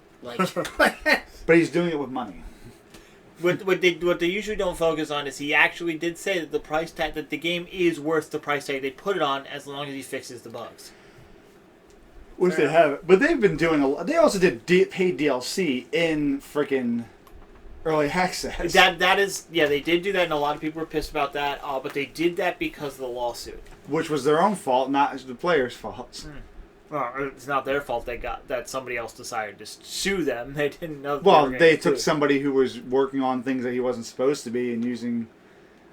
But he's doing it with money.
What they usually don't focus on is he actually did say that the price tag, that the game is worth the price tag they put it on as long as he fixes the bugs.
Which they have, but they've been doing a lot. They also did paid DLC in freaking early access.
That is, yeah, they did do that, and a lot of people were pissed about that. But they did that because of the lawsuit,
which was their own fault, not the players' fault.
Well, it's not their fault they got that. Somebody else decided to sue them. They didn't know.
Well, they took somebody who was working on things that he wasn't supposed to be and using.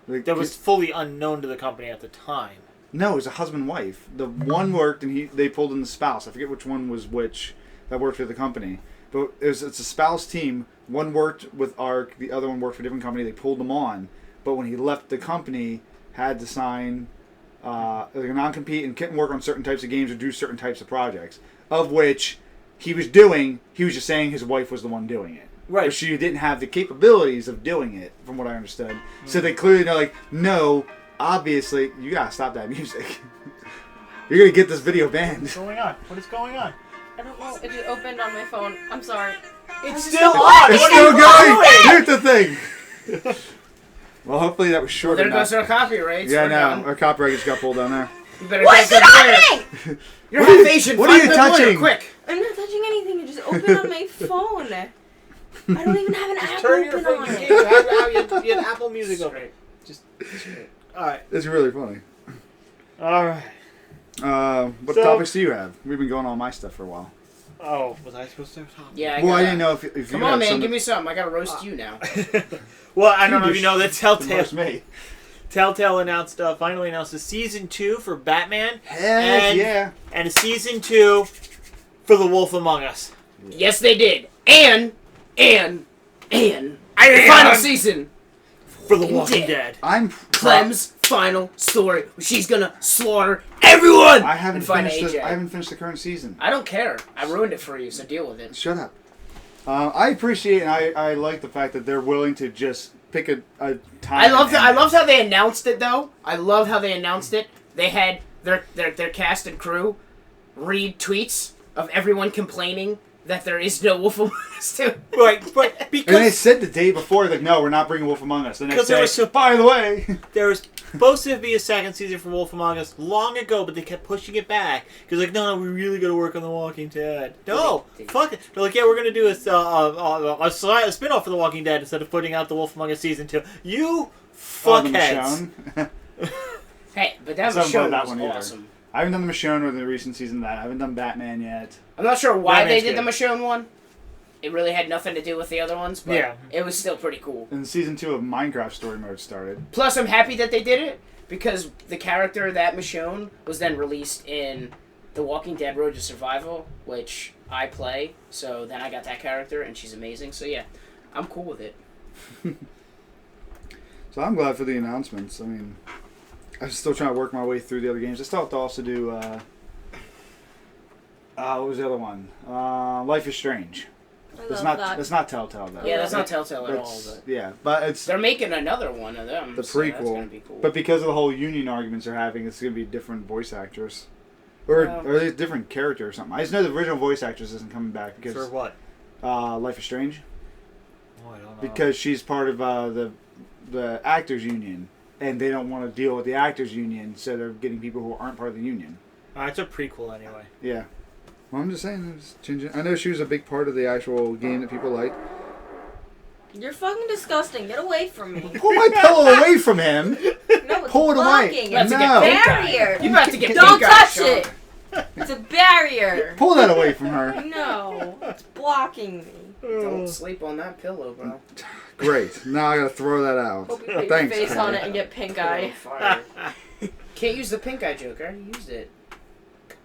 That was fully unknown to the company at the time.
No, it was a husband and wife. The one worked, and they pulled in the spouse. I forget which one was which that worked for the company. But it's a spouse team. One worked with Ark, the other one worked for a different company. They pulled them on, but when he left the company, had to sign like a non-compete and couldn't work on certain types of games or do certain types of projects. Of which he was doing. He was just saying his wife was the one doing it.
Right.
But she didn't have the capabilities of doing it, from what I understood. So they clearly know, like, no. Obviously, you gotta stop that music. You're gonna get this video banned.
What's going on? What is going on?
I don't know. It just opened on my phone. I'm sorry.
It's still on.
It's still going. Here's the thing. Well, hopefully that was short
There
enough.
goes our copyright.
Yeah, no, our copyright just got pulled down there.
You better
What's
get
happening?
You're half Asian.
What are you touching?
Quick.
I'm not touching anything. It just opened on my phone. I don't even have an app open on it.
You had Apple Music open. Just alright.
It's really funny.
Alright.
What topics do you have? We've been going on my stuff for a while.
Oh, was I supposed to have topics?
Yeah.
I didn't know if you
Come
had
on, man.
some.
Give me something. I gotta roast you now.
Well, I don't know if you know that
Telltale
finally announced a season 2 for Batman.
Heck yeah.
And a season 2 for The Wolf Among Us.
Yes, they did. And final season
for The Walking Dead.
Clem's final story. She's gonna slaughter everyone.
I haven't finished the current season.
I don't care. I ruined it for you, so deal with it.
Shut up. I appreciate and I like the fact that they're willing to just pick a time.
I loved how they announced it though. I love how they announced it. They had their cast and crew read tweets of everyone complaining that there is no Wolf Among Us 2.
Right, but because...
And they said the day before, like, no, we're not bringing Wolf Among Us. The next day, by the way...
There was supposed to be a second season for Wolf Among Us long ago, but they kept pushing it back. Because, like, no, we really got to work on The Walking Dead. No, fuck it. They're like, yeah, we're going to do a spin-off for The Walking Dead instead of putting out the Wolf Among Us Season 2. You fuckheads.
Hey, but that Michonne was awesome.
I haven't done the Michonne or the recent season of that. I haven't done Batman yet.
I'm not sure why they did the Michonne one. It really had nothing to do with the other ones, but it was still pretty cool.
And season 2 of Minecraft story mode started.
Plus, I'm happy that they did it, because the character that Michonne was then released in The Walking Dead Road to Survival, which I play, so then I got that character, and she's amazing, so yeah, I'm cool with it.
So I'm glad for the announcements. I mean... I'm still trying to work my way through the other games. I still have to also do, what was the other one? Life is Strange. It's not Telltale, though.
Yeah, that's not Telltale at all. But
yeah, but it's...
They're making another one of them.
The
so
prequel.
That's gonna be cool.
But because of the whole union arguments they're having, it's going to be different voice actors. Or a different character or something. I just know the original voice actress isn't coming back because...
For what?
Life is Strange.
Oh, I don't know.
Because she's part of the actors union. And they don't want to deal with the actors union, so they're getting people who aren't part of the union.
It's a prequel anyway.
Yeah. Well, I'm just saying, it's changing. I know she was a big part of the actual game that people like.
You're fucking disgusting. Get away from me.
Pull my pillow away from him.
No,
Pull it away.
It's a barrier.
You about to get
Don't
pink eye,
touch
Shawn.
it. It's a barrier.
Pull that away from her.
No, it's blocking me.
Don't sleep on that pillow, bro.
Great. Now I gotta throw that out.
Hope you put
Thanks.
your face
Kay.
on it and get pink eye.
Can't use the pink eye joke. I already used it.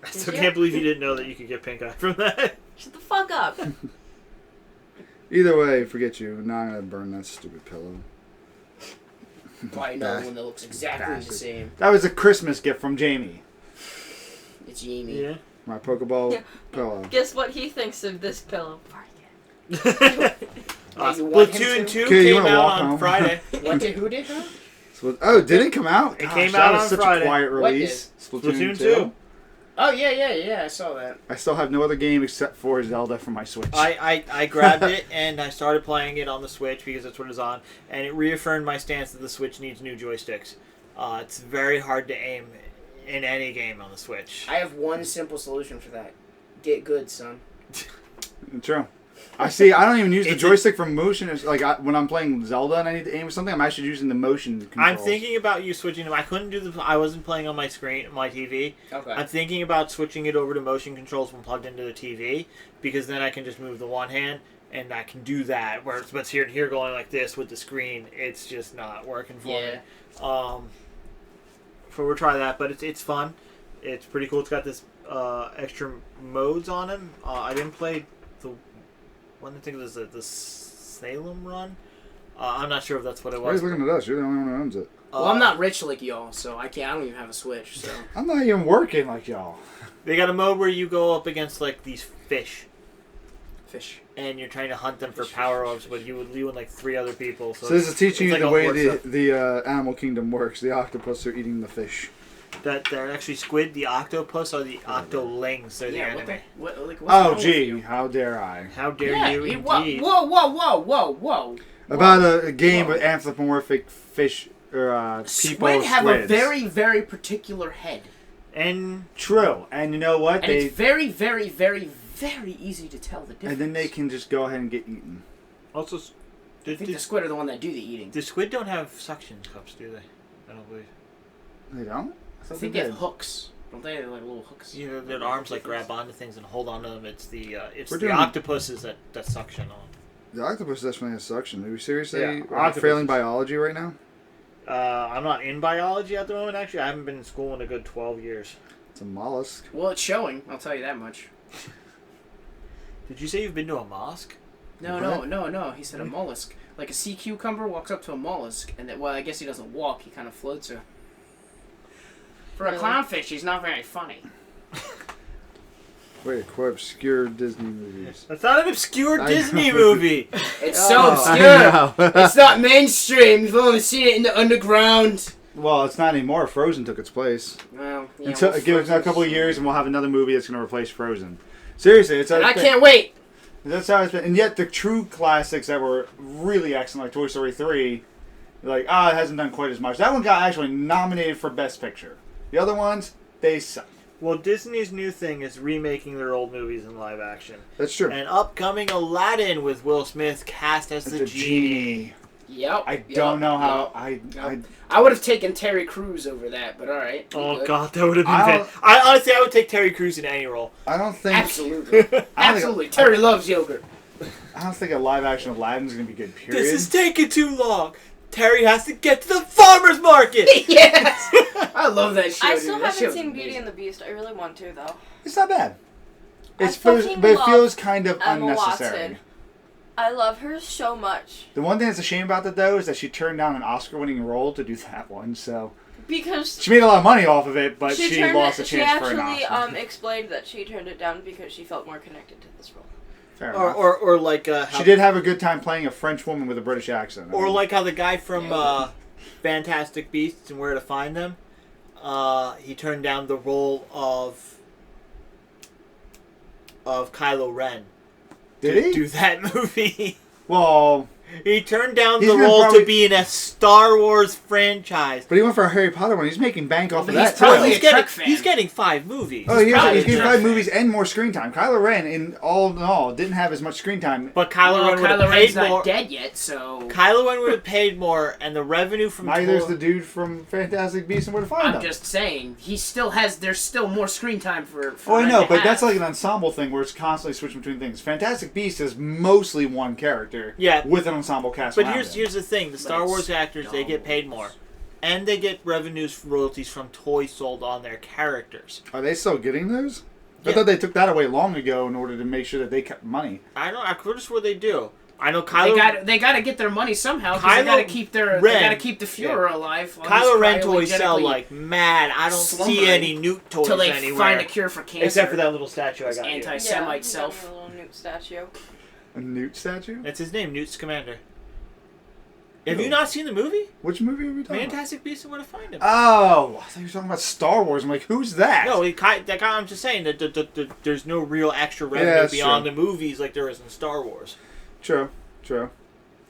I still can't believe you didn't know that you could get pink eye from that.
Shut the fuck up.
Either way, forget you. Now I'm gonna burn that stupid pillow.
Buy another one that looks exactly the same.
That was a Christmas gift from Jamie.
It's Jamie.
Yeah.
My Pokeball pillow.
Guess what he thinks of this pillow?
Splatoon 2
Okay, you
came
wanna
out
walk
on
home?
Friday.
Who did, huh?
Oh, did it come out?
It came
that
out
was
on
such
Friday.
a quiet
What
release.
Splatoon 2.
Oh, yeah, I saw that.
I still have no other game except for Zelda for my Switch.
I grabbed it and I started playing it on the Switch because that's what it's on, and it reaffirmed my stance that the Switch needs new joysticks. It's very hard to aim in any game on the Switch.
I have one simple solution for that. Get good, son.
True. I see. I don't even use the joystick for motion. It's like when I'm playing Zelda and I need to aim or something, I'm actually using the motion controls.
I'm thinking about you switching them. I couldn't do the. I wasn't playing on my screen, my TV.
Okay.
I'm thinking about switching it over to motion controls when plugged into the TV, because then I can just move the one hand and I can do that. Where it's here and here going like this with the screen, it's just not working for me. So we'll try that, but it's fun. It's pretty cool. It's got this extra modes on them. I didn't play the. One I think it was the Salem run. I'm not sure if that's what it was.
Why are you looking at us? You're the only one who owns it.
Well, I'm not rich like y'all, so I don't even have a Switch. So
I'm not even working like y'all.
They got a mode where you go up against like these fish, and you're trying to hunt them for power ups, but you and like 3 other people. So
this is teaching you
like
the
a
way
horse
the animal kingdom works. The octopus are eating the fish.
that they're actually squid. The octopus are the octolings. They're the enemy.
Oh, gee, how dare I?
How dare you indeed.
Whoa.
About a game with anthropomorphic fish or people.
Squid have a very, very particular head.
And
true. And you know what?
And it's very, very, very, very easy to tell the difference.
And then they can just go ahead and get eaten.
Also,
I think the squid are the one that do the eating.
The squid don't have suction cups, do they? I don't believe.
They don't?
I think they have hooks. Don't they have like little hooks?
You know, their arms like grab onto things and hold onto them. It's the
doing-
octopuses that suction on.
The octopus definitely has suction. Are we seriously
octopuses.
failing biology right now?
I'm not in biology at the moment, actually. I haven't been in school in a good 12 years.
It's a mollusk.
Well, it's showing. I'll tell you that much.
Did you say you've been to a mosque?
No. He said a mollusk. Like a sea cucumber walks up to a mollusk, and well, I guess he doesn't walk. He kind of floats her. For a clownfish, he's not very funny.
Wait, quite obscure Disney movies.
That's not an obscure Disney movie.
It's so obscure. It's not mainstream. You've only seen it in the underground.
Well, it's not anymore. Frozen took its place.
Well, yeah,
Give it a couple of years, and we'll have another movie that's going to replace Frozen. Seriously, it's.
I can't wait.
That's how it's been. And yet, the true classics that were really excellent, like Toy Story 3, it hasn't done quite as much. That one got actually nominated for Best Picture. The other ones, they suck.
Well, Disney's new thing is remaking their old movies in live action.
That's true.
And upcoming Aladdin with Will Smith cast as the genie.
Yep.
I don't know how.
I would have taken Terry Crews over that, but all right.
Oh God, that would have been. Honestly, I would take Terry Crews in any role.
I don't think.
Absolutely. Absolutely. Terry loves yogurt.
I don't think a live action Aladdin's gonna be good. Period.
This is taking too long. Terry has to get to the farmer's market.
Yes. I love that show.
I still haven't seen Beauty and the Beast. I really want to though.
It's not bad. But
fucking
it feels
love
kind of
Emma
unnecessary.
Watson. I love her so much.
The one thing that's a shame about that though is that she turned down an Oscar-winning role to do that one. So
because
she made a lot of money off of it, but she lost a chance for an
Oscar. She actually explained that she turned it down because she felt more connected to this role.
Fair enough.
Or like how
she did have a good time playing a French woman with a British accent.
Or like how the guy from Fantastic Beasts and Where to Find Them, he turned down the role of Kylo Ren.
Did he
do that movie?
Well,
He turned down the role to be in a Star Wars franchise.
But he went for a Harry Potter one. He's making bank off of that,
too. He's getting 5 movies.
Oh, he's getting 5 movies and more screen time. Kylo Ren, in all, didn't have as much screen time.
But Kylo Ren would have paid more.
Not dead yet, so...
Kylo Ren would have paid more, and the revenue from...
There's the dude from Fantastic Beasts and Where to Find Them.
I'm just saying, there's still more screen time for
Oh, I know, but that's like an ensemble thing where it's constantly switching between things. Fantastic Beasts is mostly one character with an ensemble cast.
But here's the thing: the Star Wars actors, they get paid more, and they get royalties from toys sold on their characters.
Are they still getting those? I thought they took that away long ago in order to make sure that they kept money.
I could have swore they do. I know Kylo.
They got to get their money somehow. They got to keep they got to keep the Fuhrer alive.
Kylo Ren toys sell like mad. I don't see any Newt toys
until they
anywhere.
find a cure for cancer.
Except for that little statue I got.
Anti-Semite self.
A little Newt statue.
A Newt statue?
That's his name, Newt Scamander. Have you not seen the movie?
Which movie are we talking
Fantastic Beasts and Where to Find Them.
Oh, I thought you were talking about Star Wars. I'm like, who's that?
No, that guy. I'm just saying that there's no real extra revenue beyond the movies like there is in Star Wars.
True.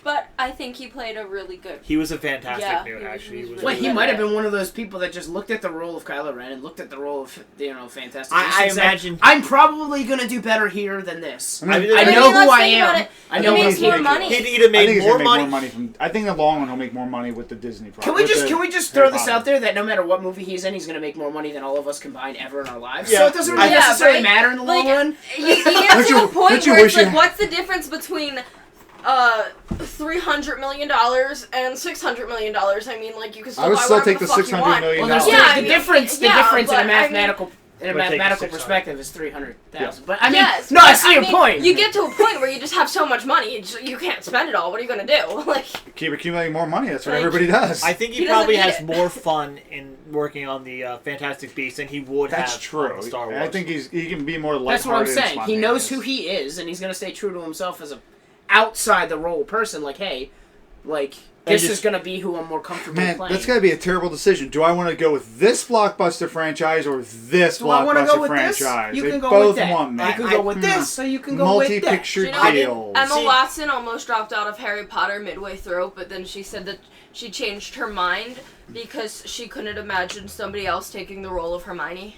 But I think he played a really good...
He was a fantastic Newt, actually.
He might have been one of those people that just looked at the role of Kylo Ren and looked at the role of, Fantastic Beasts.
I imagine...
I'm probably going to do better here than this.
I
know who I am.
I know he's more money.
He'd either make more money.
I think in the long run he'll make more money with the Disney product.
Can we just throw this out there that no matter what movie he's in, he's going to make more money than all of us combined ever in our lives?
Yeah.
So it doesn't really necessarily matter in the long run.
You get to a point where it's like, what's the difference between... $300 million and $600 million. I mean, like, you can still
I would still take the $600 million.
Well, the difference in a mathematical perspective is 300,000. But I mean, I see your point.
You get to a point where you just have so much money, you can't spend it all. What are you gonna do? Like,
keep accumulating more money. That's what everybody does.
I think he probably has more fun in working on the Fantastic Beasts than he would have on Star Wars.
I think he can be more lighthearted.
That's what I'm saying. He knows who he is, and he's gonna stay true to himself as a outside the role person. Like, hey, this is going to be who I'm more comfortable playing.
That's got to be a terrible decision. Do I want to go with this blockbuster franchise or this blockbuster franchise?
You can
go
both
with that. Want that.
You can go with this, so you can go with that.
Multi-picture deals.
Emma Watson almost dropped out of Harry Potter midway through, but then she said that she changed her mind because she couldn't imagine somebody else taking the role of Hermione.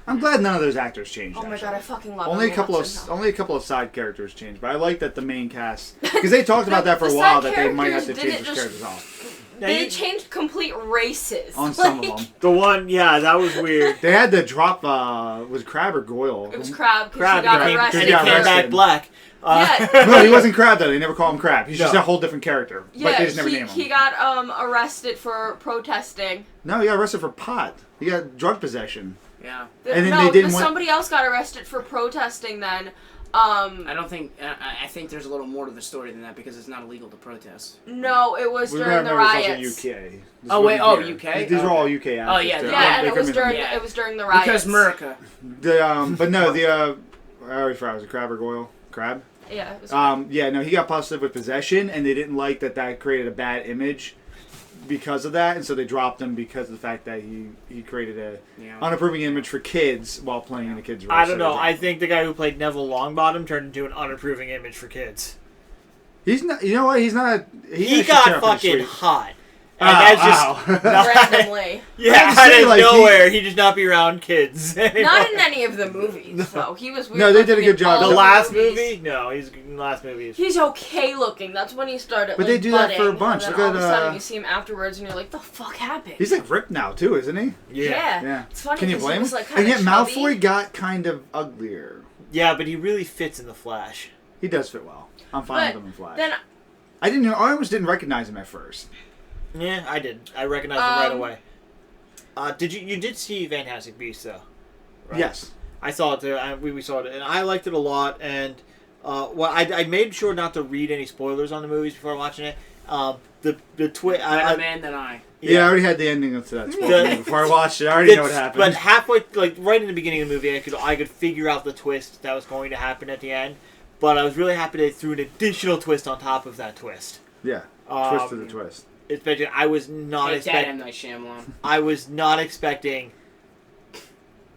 I'm glad none of those actors changed.
Oh my god, I fucking love
only a couple of side characters changed, but I like that the main cast, because they talked about that for a while, that they might have to change those characters off.
They changed complete races
on some of them.
The one, that was weird.
They had to drop was Crab or Goyle?
It was Crab because he got arrested.
And he came back black.
No, he wasn't Crab though. They never call him Crab. He's just a whole different character.
Yeah,
but they just never name him.
He got arrested for protesting.
No, he got arrested for pot. He got drug possession.
Yeah.
And then they didn't
somebody else got arrested for protesting then.
I don't think... I think there's a little more to the story than that because it's not illegal to protest.
No, it was during the riots.
It was
also UK?
UK? These are all UK actors.
Oh, yeah.
Yeah, and it was during the riots.
Because America.
But no, I always forgot. Was it Crab or Goyle? Crab?
Yeah, it was Crab.
He got busted with possession, and they didn't like that created a bad image because of that, and so they dropped him because of the fact that he created a unapproving image for kids while playing in a kid's role.
I don't know. I think the guy who played Neville Longbottom turned into an unapproving image for kids.
He's not. You know what? He's not.
He got fucking hot. And
that's
just randomly.
Out of nowhere, he did not be around kids.
Not in any of the movies. No, he was weird.
No, they did a good job.
The last movie? No, he's in the last movie.
He's okay looking. That's when he started.
But they do that for a bunch.
Look at all of a sudden you see him afterwards, and you're like, "The fuck happened?"
He's like ripped now too, isn't he?
Yeah. It's funny.
Can you blame him?
And
yet Malfoy got kind of uglier.
Yeah, but he really fits in the Flash.
He does fit well. I'm fine with him in Flash.
Then
I almost didn't recognize him at first.
Yeah, I did. I recognized him right away. You did see Fantastic Beasts though? Right?
Yes,
I saw it too. We saw it, and I liked it a lot. And I made sure not to read any spoilers on the movies before watching it. The twist.
Better man than I.
Yeah, I already had the ending of that spoiler before I watched it. I already know what happened.
But halfway, right in the beginning of the movie, I could figure out the twist that was going to happen at the end. But I was really happy they threw an additional twist on top of that twist.
Yeah, twist to the twist.
Especially, I was not expecting. I was not expecting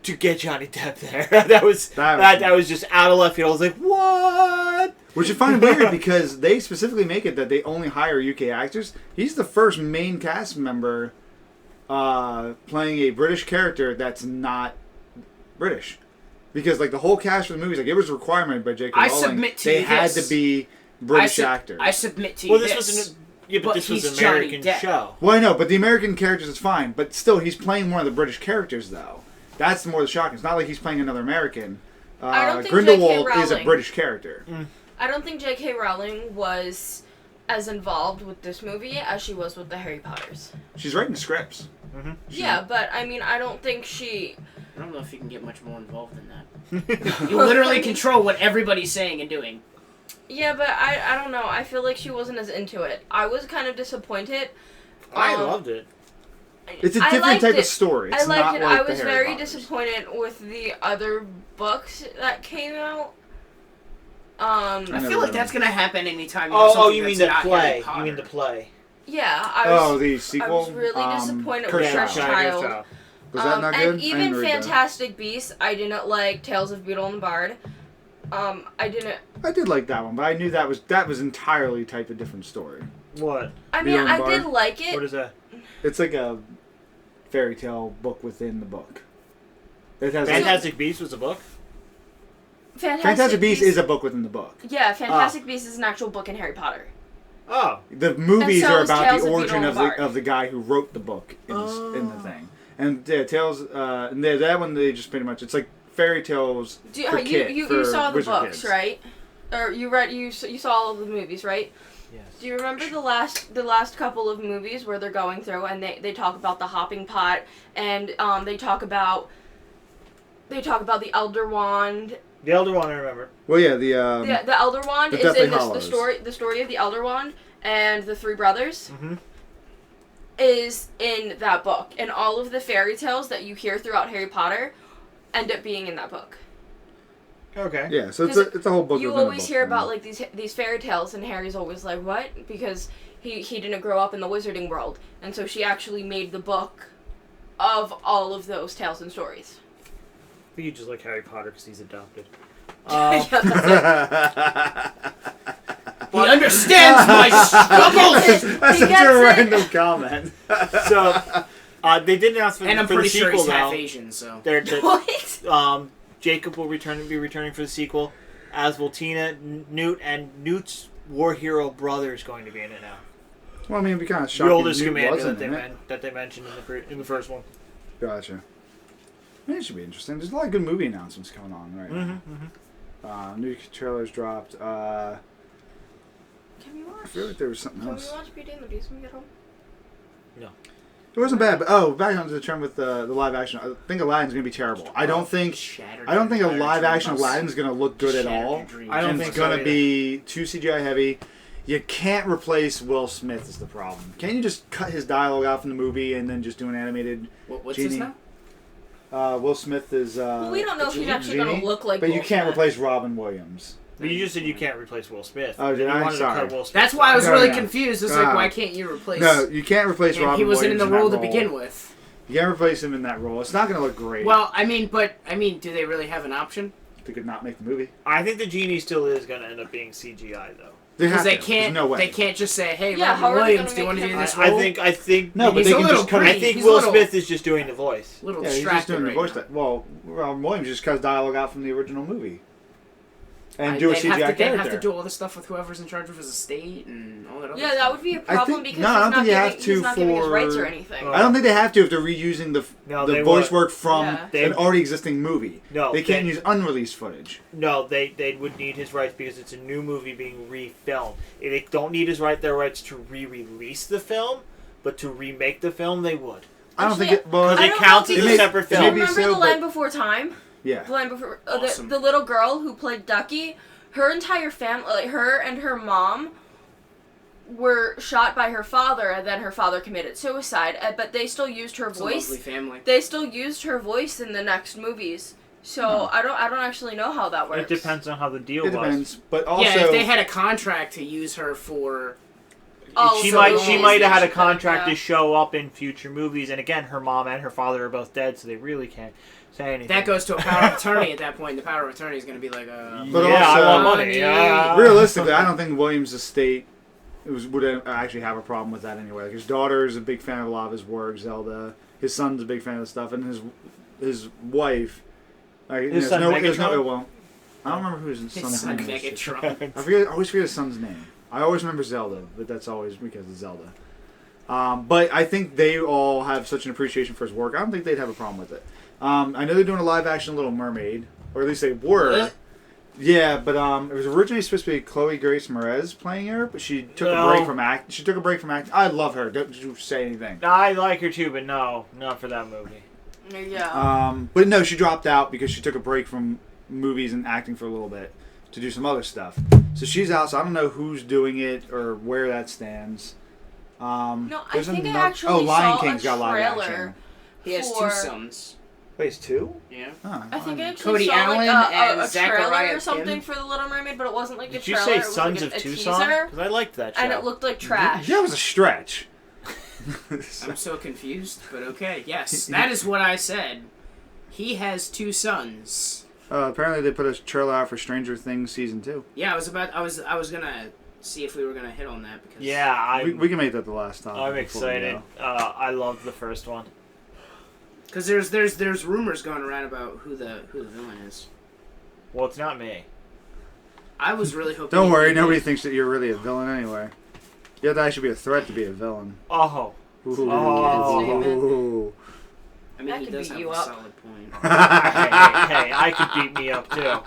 to get Johnny Depp there. that was just out of left field. I was like, what?
Which you find weird because they specifically make it that they only hire UK actors. He's the first main cast member playing a British character that's not British. Because like the whole cast of the movies, like it was a requirement by J.K. Rowling.
Submit to
they
you
had
this.
to be British actors.
I submit to you
this was this was an American show.
Well, I know, but the American characters is fine. But still, he's playing one of the British characters, though. That's more the shocking. It's not like he's playing another American.
I don't think
Grindelwald
J.K.
is a British character.
I don't think J.K. Rowling was as involved with this movie as she was with the Harry Potters.
She's writing scripts.
Yeah, but I mean, I don't think she...
I don't know if you can get much more involved in that. You literally control what everybody's saying and doing.
Yeah, but I don't know. I feel like she wasn't as into it. I was kind of disappointed.
I loved it.
It's a different type of story. It's
I liked
not
it.
like
I was
the Harry
very
Potters.
disappointed with the other books that came out.
I feel like that's gonna happen anytime.
You mean the play? You mean the play?
Yeah, I was.
the sequel.
I was really disappointed
Cursed
with Cursed
Child.
Child.
Was that not good?
And even Fantastic Beasts, I didn't like Tales of Beetle and the Bard. I didn't.
I did like that one, but I knew that was entirely type of different story.
What?
I mean,
Beetle and
I did
Bard?
like it.
What is that?
It's like a fairy tale book within the book. It has
Fantastic Beasts was a book?
Fantastic Beasts is a book within the book.
Yeah, Fantastic Beasts is an actual book in Harry Potter.
Oh.
The movies
And so
are
is
about
Tales
the
of
origin
Beetle
of
and Bard.
the guy who wrote the book in the thing. And yeah, Tales, and that one they just pretty much, it's like fairy tales for
You saw the
wizard
books,
kids.
right? Or you saw all of the movies, right?
Yes.
Do you remember the last couple of movies where they're going through and they talk about the hopping pot and they talk about the Elder Wand.
The Elder Wand, I remember.
Well, yeah, the
Elder Wand
the
is
Deathly
in
Hallows.
the story of the Elder Wand and the three brothers.
Mm-hmm.
Is in that book, and all of the fairy tales that you hear throughout Harry Potter end up being in that book.
Okay.
Yeah, so it's a whole book.
You
within a
always
book.
hear about like these fairy tales, and Harry's always like, "What?" Because he didn't grow up in the wizarding world, and so she actually made the book of all of those tales and stories.
I think you just like Harry Potter because he's adopted.
Yeah, that's it.
He understands my struggles.
That's such a random comment.
So, they did announce
And I'm
for
pretty
the sequel,
sure he's
though.
half Asian, so.
What?
Jacob will be returning for the sequel, as will Tina, Newt, and Newt's war hero brother is going to be in it now.
Well, I mean, it'd be kind of shocking.
The oldest
Newt
commander
wasn't
that they mentioned in the first one.
Gotcha. I mean, it should be interesting. There's a lot of good movie announcements going on right now.
Mm-hmm.
New trailers dropped.
Can we watch?
I feel like there was something else.
Can we watch Beauty and the Beast when we get home?
No.
It wasn't bad, but back onto the trend with the live action. I think Aladdin's gonna be terrible. I don't think a live action Aladdin's gonna look good at all.
I don't
and
think
it's gonna
so
be too CGI heavy. You can't replace Will Smith is the problem. Can't you just cut his dialogue out from the movie and then just do an animated
What's
genie?
this now?
Will Smith is.
Well, we don't know if he's actually
Genie,
going to look like
but
Will
you can't
Smith.
replace Robin Williams.
But you just said you can't replace Will Smith.
Oh, did
You
I?
wanted to
Sorry.
cut Will Smith.
That's why I was
No,
really
no.
confused. It's like, why can't you replace...
No, you can't replace Robin
He wasn't in
Williams
the role
that
to begin with.
You can't replace him in that role. It's not going to look great.
Well, I mean, do they really have an option?
They could not make the movie.
I think the genie still is going to end up being CGI, though.
Because they
to.
can't.
There's no way.
They can't just say, "Hey,
Yeah, how
Robin
are they
Williams, do you
gonna
want to
make
do
him-
this role?"
I think.
No, but
He's
they
a
can
little
just cut
green.
I
it.
think
He's
Will
a little-
Smith is just doing the voice.
Little
Yeah, he's just
distracted
doing the
right
voice.
now.
Well, Robin Williams just cuts dialogue out from the original movie. And
I-
do a
they'd
CGI
have to,
character.
They'd have to do all the stuff with whoever's in charge of his estate and all that other
Yeah,
stuff.
that would be a problem because
no, I don't think you have
he's not
to
giving his rights
for-
or anything.
I don't think they have to if they're reusing
No,
the
they
voice
would.
work from
Yeah.
an already existing movie.
No,
they can't
they-
use unreleased footage.
No, they would need his rights because it's a new movie being refilmed. They don't need their rights to re-release the film, but to remake the film, they would.
I don't think
Actually,
it. Well,
Because
I
it
don't
counts
know
as
if
a
you-
separate
it
Do you
may
film.
be
remember
so,
The Land
but-
Before Time?
yeah.
The Land Before
Awesome.
the little girl who played Ducky, her entire family, like her and her mom, were shot by her father, and then her father committed suicide. But they still used her
It's a
voice.
lovely family.
They still used her voice in the next movies. So I don't actually know how that works.
It depends on how the deal
It
was.
depends, but also
Yeah, if they had a contract to use her for
she might have had a contract to show up in future movies. And again, her mom and her father are both dead, so they really can't say anything.
That goes to a power of attorney at that point. The power of attorney is going to be like a...
But
yeah,
also,
I want money. Yeah.
Realistically, I don't think Williams' estate would actually have a problem with that anyway. Like, his daughter is a big fan of a lot of his work, Zelda. His son's a big fan of the stuff, and his wife...
His son Megatron?
Well, I don't remember who his son's name is.
Megatron.
I always forget his son's name. I always remember Zelda, but that's always because of Zelda. But I think they all have such an appreciation for his work. I don't think they'd have a problem with it. I know they're doing a live-action Little Mermaid, or at least they were.
What?
Yeah, but it was originally supposed to be Chloe Grace Moretz playing her, but she took a break from acting. She took a break from acting. I love her. Don't you say anything.
I like her too, but no, not for that movie.
Yeah.
But no, she dropped out because she took a break from movies and acting for a little bit to do some other stuff. So she's out. So I don't know who's doing it or where that stands.
No, I think I actually
Lion
saw
King's got live
trailer.
action.
He has two sons.
Wait, it's two?
Yeah.
Huh,
I think I actually
Cody
saw
Allen
like
and
a
Zachariah
trailer or something
Kim.
for The Little Mermaid, but it wasn't like a
Did you
trailer.
say
it was
Sons
like
of
a
Tucson?
teaser,
Because I liked that show.
and it looked like trash.
Yeah, it was a stretch.
I'm so confused, but okay. Yes, that is what I said. He has two sons.
Apparently they put a trailer out for Stranger Things season 2.
Yeah, I was gonna see if we were gonna hit on that because
We can make that the last topic.
I'm excited. I loved the first one.
because there's rumors going around about who the villain is.
Well, it's not me.
I was really hoping.
Don't worry, nobody thinks that you're really a villain anyway. You have to actually be a threat to be a villain.
Oh.
Ooh.
Oh.
I mean,
That
he
could
does
beat
have
you
a
up.
solid point.
Hey, I could beat me up too.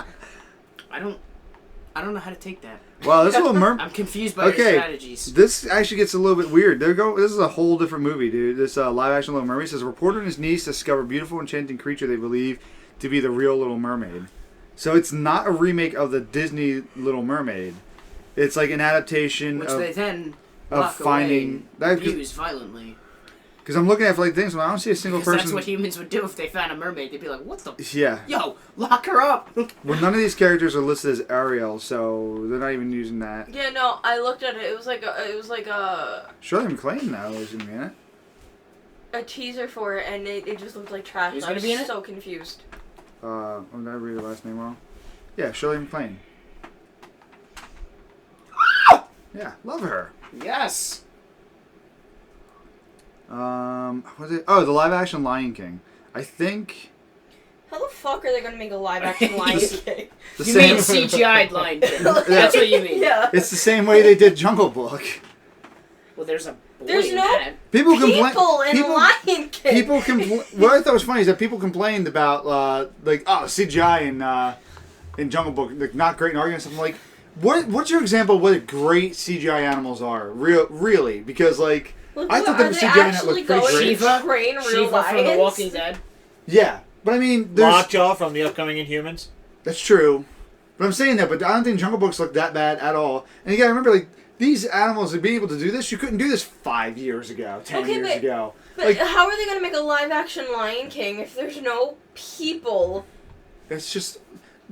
I don't know how to take that.
Wow, this little mermaid.
I'm confused by your strategies.
This actually gets a little bit weird. This is a whole different movie, dude. This live-action Little Mermaid says a reporter and his niece discover a beautiful, enchanting creature they believe to be the real Little Mermaid. So it's not a remake of the Disney Little Mermaid. It's like an adaptation
Which
of
they then
of finding
that abuse violently.
Because I'm looking at like things, and I don't see a single person.
That's what humans would do if they found a mermaid. They'd be like, "What the?
Yeah.
Yo, lock her up."
Well, none of these characters are listed as Ariel, so they're not even using that.
Yeah, no, I looked at it. It was like
Shirley MacLaine now is gonna be in it.
a teaser for it, and it just looked like trash.
Who's
I
gonna
was
be in it?
so confused.
Did I read the last name wrong? Yeah, Shirley MacLaine. Yeah, love her.
Yes.
What's it? Oh, the live action Lion King. I think.
How the fuck are they gonna make a live action Lion King?
You mean CGI'd Lion King? That's what you mean.
Yeah.
It's the same way they did Jungle Book.
Well, there's a boy
There's
in
no
that.
People
people
complain.
in Lion King.
People complain. What I thought was funny is that people complained about CGI in Jungle Book, like not great and arguing something like. What's your example of what great CGI animals are? Really? Because like. I thought the CGI in that looked pretty great.
Shiva from The
lions?
Walking Dead.
Yeah, but I mean, there's...
Lockjaw from the upcoming Inhumans.
That's true. But I'm saying that, but I don't think Jungle Books look that bad at all. And you gotta remember, like, these animals, being able to do this, you couldn't do this 5 years ago, 10 years ago.
But
like,
how are they going to make a live-action Lion King if there's no people?
It's just...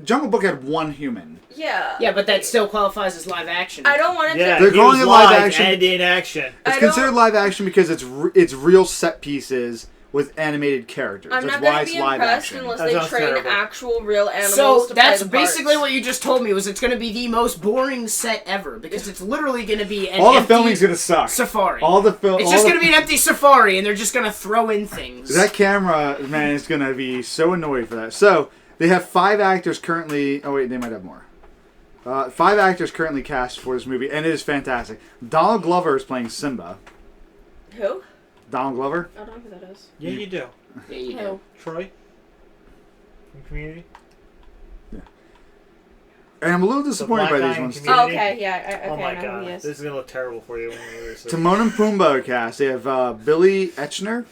Jungle Book had one human.
Yeah.
Yeah, but that still qualifies as live action.
I don't want it
Yeah,
to...
They're
he
calling
was
it live
live
action.
and in action.
It's considered live action because it's real set pieces with animated characters.
I'm
That's
not
why
going to
it's
be
live
impressed
action.
unless
That
they
sounds
train
terrible.
actual real animals
So
to
that's
play the
basically
parts.
what you just told me. Was it's going to be the most boring set ever because it's literally going to be an
All the
empty
filming's gonna suck.
safari.
It's
just going to be an empty safari, and they're just going to throw in things.
That camera man is gonna be so annoyed for that. So they have 5 actors currently. Oh wait, they might have more. 5 actors currently cast for this movie, and it is fantastic. Donald Glover is playing Simba.
Who?
Donald Glover.
I don't know who that is.
Yeah, you do.
Yeah, you
Who?
do.
Troy? From Community?
And I'm a little disappointed by
black
these
guy in
ones.
Community.
Oh, okay, yeah. Okay,
Oh my
I know who he
god.
is.
This is going to look terrible for you when we release it.
Timon and Pumbaa cast. They have Billy Eichner.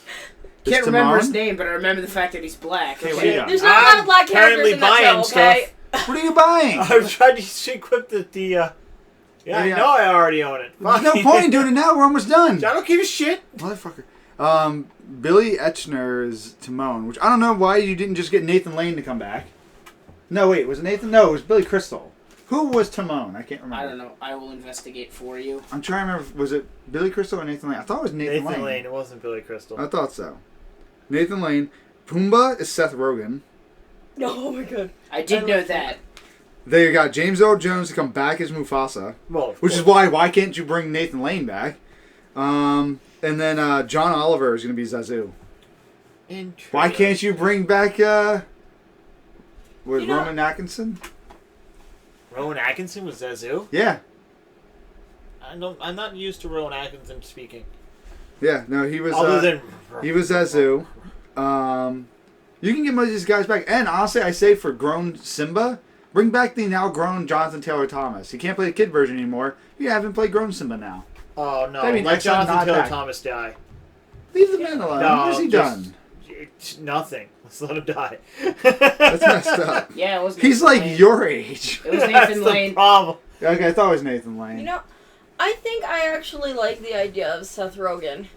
Can't
It's
remember his
Timon.
name, but I remember the fact that he's black.
Okay,
Okay.
what
There's not a lot of black characters
currently
in that
buying
show, okay?
What are you buying?
I was trying to equip the Yeah, I know I already own it.
There's no point in doing it now. We're almost done.
I don't give a shit.
Motherfucker. Billy Eichner is Timon, which I don't know why you didn't just get Nathan Lane to come back. No, wait, was it Nathan? No, it was Billy Crystal. Who was Timon? I can't remember.
I don't know. I will investigate for you.
I'm trying to remember. Was it Billy Crystal or Nathan Lane? I thought it was Nathan Lane.
It wasn't Billy Crystal.
I thought so. Nathan Lane. Pumbaa is Seth Rogen.
Oh my god.
I did know that.
They got James Earl Jones to come back as Mufasa.
Well,
which is why can't you bring Nathan Lane back? And then John Oliver is going to be Zazu. Why can't you bring back Rowan Atkinson?
Rowan Atkinson was Zazu?
Yeah.
I'm not used to Rowan Atkinson speaking.
Yeah, no, he was. He was Zazu. You can get most of these guys back, and honestly, I say for grown Simba, bring back the now grown Jonathan Taylor Thomas. He can't play the kid version anymore. You have him play grown Simba now.
Oh no!
I mean,
let Jonathan Taylor Thomas die.
Leave the man alone.
No,
what has he done?
Nothing. Let's let him die.
That's messed up.
Yeah, it was.
He's
Nathan
like
Lane.
your age.
It was Nathan
That's
Lane.
the problem.
Okay, I thought it was Nathan Lane.
You know, I think I actually like the idea of Seth Rogen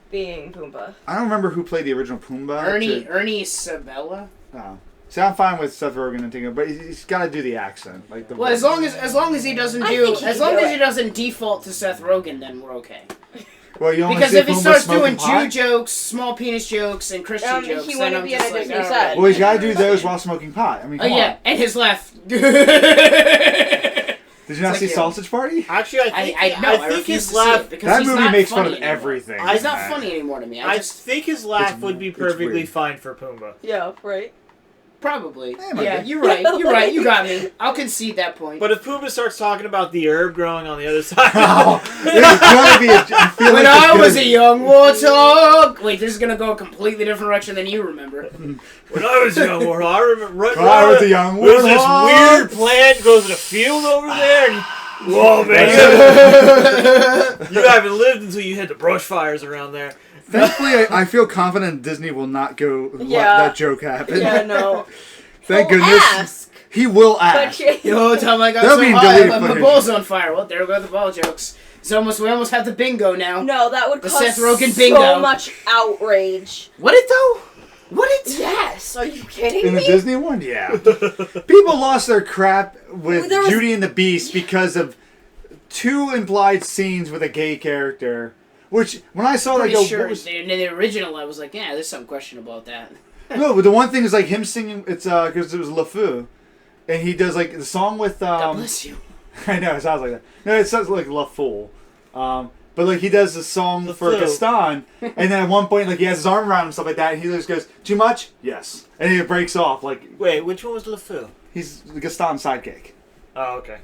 being Pumbaa.
I don't remember who played the original Pumbaa.
Ernie Sabella.
Oh. See, I'm fine with Seth Rogen and thinking, but he's got to do the accent, like the.
Well, as long as he doesn't he doesn't default to Seth Rogen, then we're okay.
Well, you only
because
see
if he
Pumbaa
starts
smoking
doing
pot?
Jew jokes, small penis jokes, and Christian jokes,
he
then
wouldn't
I'm
be
just
in a
like,
Disney
all
set.
right.
Well, he's got to do those while smoking pot. I mean, come
yeah,
on.
and his laugh.
Did you not see Sausage Party?
Actually, I think his laugh.
That movie makes fun of
anymore.
everything.
He's not funny anymore to me.
I think his laugh would be perfectly
weird.
fine for Pumbaa.
Yeah, right.
Probably.
Yeah,
Yeah, you're right. You're right. You got me. I'll concede that point.
But if Pumbaa starts talking about the herb growing on the other side,
There's gonna be I feel
when
like
I was a young warthog. Wait, this is gonna go a completely different direction than you remember.
when I was a young warthog, I remember.
When I was a young
There's this
warthog.
weird plant goes in a field over there, and whoa, man, you haven't lived until you hit the brush fires around there.
Thankfully, I feel confident Disney will not go let that joke happen.
Yeah, no.
Thank
He'll
goodness.
ask.
He will ask.
The whole time I got
That'll
so
be
high,
deleted
I my
footage.
balls on fire. Well, there go the ball jokes. We almost have the bingo now.
No, that would
The
cause
Seth Rogen bingo.
so much outrage.
Would it though? Would it?
Yes. Are you kidding
In the
me?
Disney one, yeah. People lost their crap with
There was-
Beauty and the Beast because of 2 implied scenes with a gay character. Which, when I saw that, I
Pretty
go,
sure
what was...
in the original, I was like, yeah, there's something questionable about that.
No, but the one thing is like him singing. It's because it was LeFou, and he does like the song with.
God bless you.
I know it sounds like that. No, it sounds like LeFou. But like he does the song for Gaston, and then at one point like he has his arm around him and stuff like that, and he just goes, "Too much? Yes," and he breaks off. Like,
Wait, which one was LeFou?
he's Gaston's sidekick.
Oh, okay.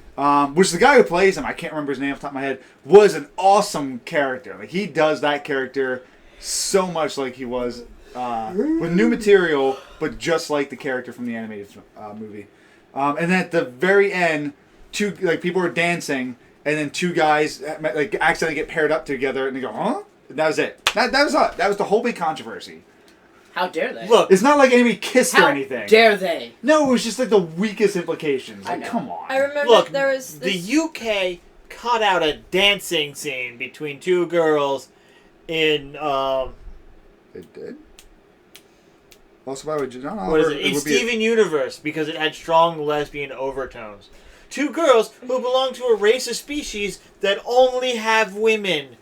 Which the guy who plays him, I can't remember his name off the top of my head, was an awesome character. Like he does that character so much like he was with new material, but just like the character from the animated movie. And then at the very end, people are dancing, and then 2 guys like accidentally get paired up together, and they go, "Huh?" And that was it. That was it. That was the whole big controversy.
How dare they?
Look,
It's not like anybody kissed
How
or anything.
dare they?
No, it was just like the weakest implications. Like,
I know.
come on.
I remember
look.
there was this...
The UK cut out a dancing scene between 2 girls in
It did. Also, by the way, John
what is
Oliver,
it? In
would be
Steven Universe, because it had strong lesbian overtones. 2 girls who belong to a race of species that only have women.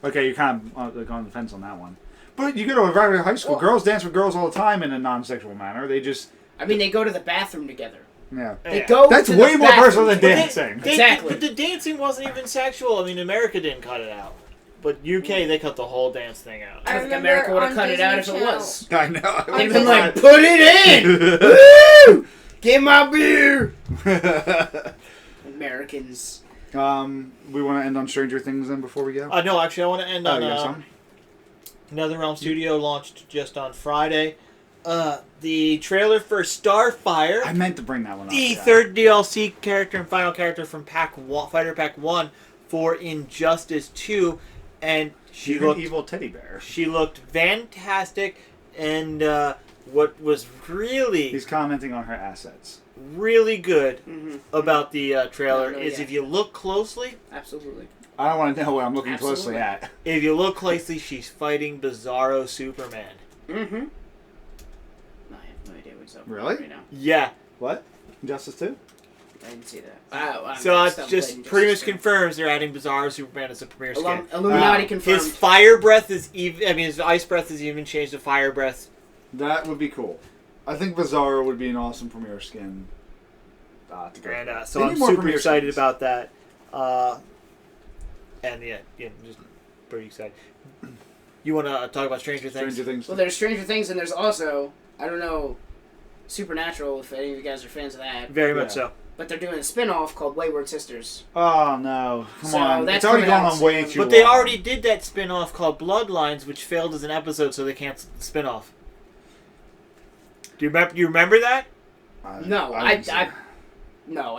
Okay, you're kind of like on the fence on that one. But you go to a regular high school, girls dance with girls all the time in a non-sexual manner. They just...
I mean, they go to the bathroom together.
Yeah.
They go.
That's
to
way
the
more
bathroom
personal than
together.
dancing.
Exactly.
But the dancing wasn't even sexual. I mean, America didn't cut it out. But UK, they cut the whole dance thing out.
I think
remember
America would have
on
cut it out if
Disney
it
Channel.
was.
I know.
They'd have been like, put it in! Woo! Get my beer! Americans.
We want to end on Stranger Things then before we go?
No, actually, I want to end
you
on
got some?
NetherRealm Studio launched just on Friday. The trailer for Starfire,
I meant to bring that one up.
the
yeah.
3rd DLC character and final character from Fighter Pack 1 for Injustice 2, and she
Even
looked
evil teddy bear.
She looked fantastic, and what was really
He's commenting on her assets.
really good
Mm-hmm.
about the trailer
No,
is
yeah.
if you look closely.
Absolutely.
I don't want to know what I'm looking
Absolutely.
closely at.
If you look closely, she's fighting Bizarro Superman.
Mm-hmm. I have no idea what's up
Really?
right now.
Yeah.
What? Injustice 2?
I didn't see that.
So it just pretty much confirms they're adding Bizarro Superman as a premiere skin.
Illuminati confirmed.
His fire breath is even. I mean, his ice breath is even changed to fire breath.
That would be cool. I think Bizarro would be an awesome premiere skin.
So I'm super excited about that. And yeah, just pretty excited. You want to talk about Stranger Things?
Well, there's Stranger Things, and there's also, I don't know, Supernatural, if any of you guys are fans of that.
Very much so.
But they're doing a spin-off called Wayward Sisters.
Oh, no. Come on.
That's
it's already gone on way too long.
But they already did that spin-off called Bloodlines, which failed as an episode, so they canceled the spin-off. Do you remember that?
No, I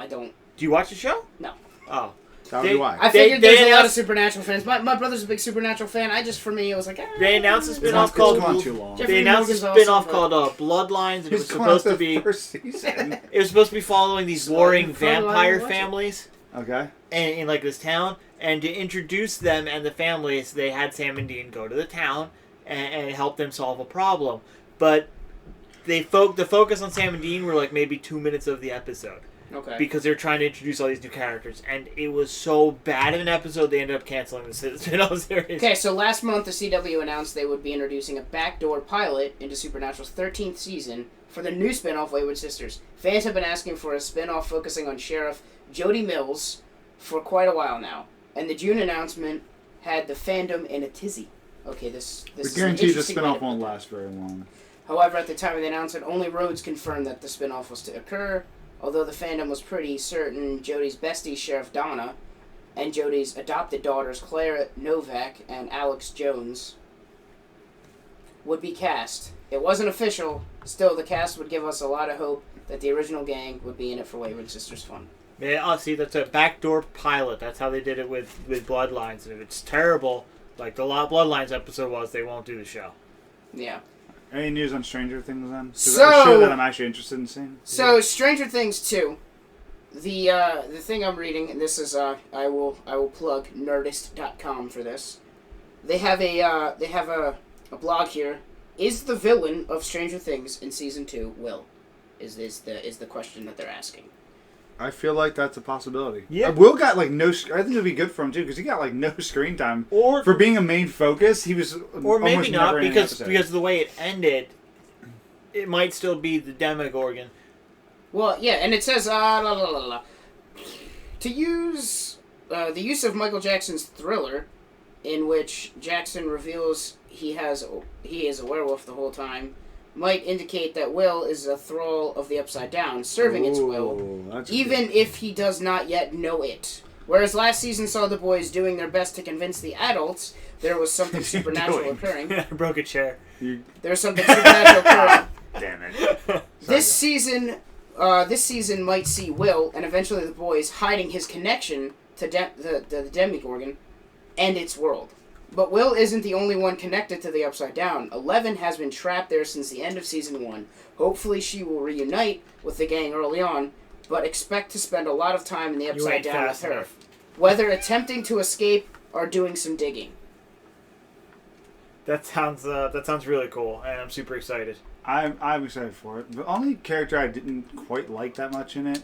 don't.
Do you watch the show?
No.
Oh.
I figured there's a lot of Supernatural fans. My brother's a big Supernatural fan. For me, it was like,
they announced a spin-off called Bloodlines, and it was supposed to be
first season.
It was supposed to be following these warring vampire families.
Okay.
In like this town, and to introduce them and the families, they had Sam and Dean go to the town and help them solve a problem. But the focus on Sam and Dean were like maybe 2 minutes of the episode.
Okay.
Because they're trying to introduce all these new characters, and it was so bad of an episode they ended up canceling the spin-off series.
Okay, so last month the CW announced they would be introducing a backdoor pilot into Supernatural's 13th season for the new spin-off Wayward Sisters. Fans have been asking for a spin-off focusing on Sheriff Jody Mills for quite a while now, and the June announcement had the fandom in a tizzy. Okay, this is
guaranteed the spin-off won't last very long.
However, at the time of the announcement, only Rhodes confirmed that the spin-off was to occur. Although the fandom was pretty certain Jody's bestie, Sheriff Donna, and Jody's adopted daughters, Clara Novak and Alex Jones, would be cast. It wasn't official. Still, the cast would give us a lot of hope that the original gang would be in it for Wayward Sisters fun.
Yeah, see, that's a backdoor pilot. That's how they did it with Bloodlines. And if it's terrible, like the Bloodlines episode was, they won't do the show.
Yeah.
Any news on Stranger Things then? Because I'm sure that I'm actually interested in seeing.
So Stranger Things 2, the thing I'm reading, and this is I will plug Nerdist.com for this. They have a blog here. Is the villain of Stranger Things in season 2 Will? Is the question that they're asking.
I feel like that's a possibility.
Yeah.
Will got like no. I think it'd be good for him too because he got like no screen time. Or for being a main focus, he was.
Or maybe
almost
not
never in
because
an episode.
of the way it ended. It might still be the Demogorgon.
Well, yeah, and it says to use the use of Michael Jackson's Thriller, in which Jackson reveals he is a werewolf the whole time, might indicate that Will is a thrall of the Upside Down, serving its will, even if he does not yet know it. Whereas last season saw the boys doing their best to convince the adults there was something supernatural occurring.
I broke a chair.
There was something supernatural occurring.
Damn it.
This season might see Will, and eventually the boys, hiding his connection to the Demogorgon and its world. But Will isn't the only one connected to the Upside Down. 11 has been trapped there since the end of Season 1. Hopefully she will reunite with the gang early on, but expect to spend a lot of time in the Upside Down with her. Whether attempting to escape or doing some digging.
That sounds really cool, and I'm super excited.
I'm excited for it. The only character I didn't quite like that much in it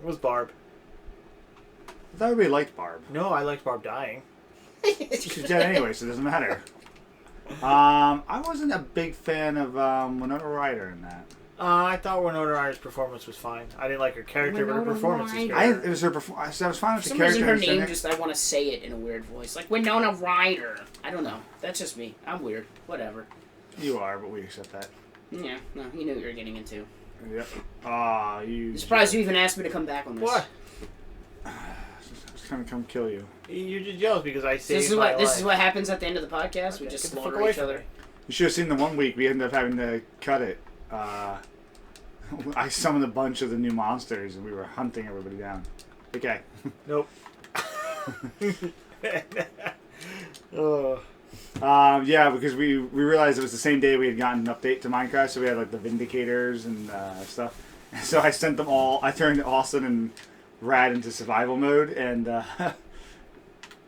was Barb.
I thought everybody liked Barb.
No, I liked Barb dying.
She's dead anyway, so it doesn't matter. I wasn't a big fan of Winona Ryder in that.
I thought Winona Ryder's performance was fine. I didn't like her character, but her performance was good.
It was her performance. I was fine with the character.
For some reason, her name I want to say it in a weird voice, like Winona Ryder. I don't know. That's just me. I'm weird. Whatever.
You are, but we accept that.
Yeah. No, you knew what you were getting into.
Yep.
I'm surprised you even asked me to come back on this.
What?
I was trying to come kill you.
You're just jealous because I say
this is what happens at the end of the podcast. Okay, we just slaughter each other.
You should have seen the one week we ended up having to cut it. I summoned a bunch of the new monsters and we were hunting everybody down. Okay.
Nope.
Yeah, because we realized it was the same day we had gotten an update to Minecraft, so we had like the Vindicators and stuff. And so I sent them all. I turned Austin and Rad into survival mode, and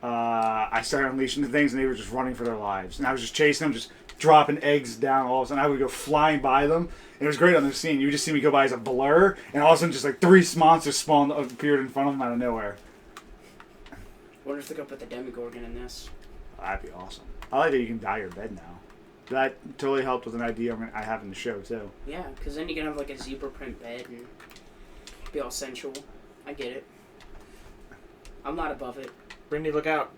I started unleashing the things, and they were just running for their lives. And I was just chasing them, just dropping eggs down. All of a sudden, I would go flying by them. And it was great on the scene. You would just see me go by as a blur, and all of a sudden, just like 3 monsters appeared in front of them out of nowhere.
I wonder if they're gonna put the Demogorgon in this.
That'd be awesome. I like that you can dye your bed now. That totally helped with an idea I have in the show, too.
Yeah, because then you can have like a zebra print bed and be all sensual. I get it. I'm not above it.
Brittany, look out.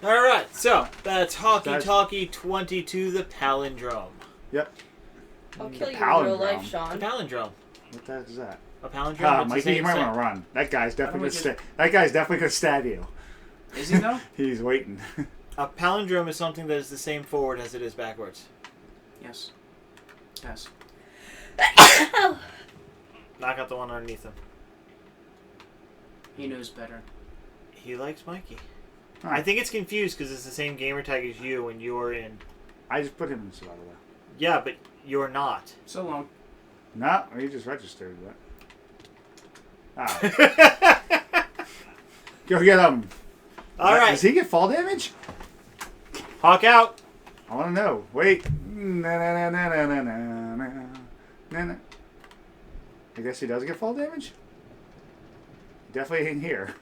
Alright, so that's Hawkie Talkie 22, the Palindrome.
Yep.
I'll kill you in real life,
The
Sean.
Palindrome.
What the heck is that?
A palindrome?
Mikey, you might want to run. That guy's definitely gonna stab you.
Is he though?
He's waiting.
A palindrome is something that is the same forward as it is backwards.
Yes. Yes.
Knock out the one underneath him.
He knows better.
He likes Mikey.
Huh.
I think it's confused because it's the same gamer tag as you and you're in.
I just put him in survival.
Yeah, but you're not.
So long.
No, he just registered that. Oh. Go get him.
All right.
Does he get fall damage?
Hawk out.
I want to know. Wait. I guess he does get fall damage? Definitely in here.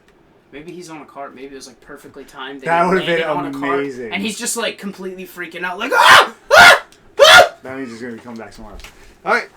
Maybe he's on a cart. Maybe it was like perfectly timed.
That would have been
on
amazing.
A cart, and he's just like completely freaking out, like ah!
Then he's just going to be coming back somewhere else. Alright.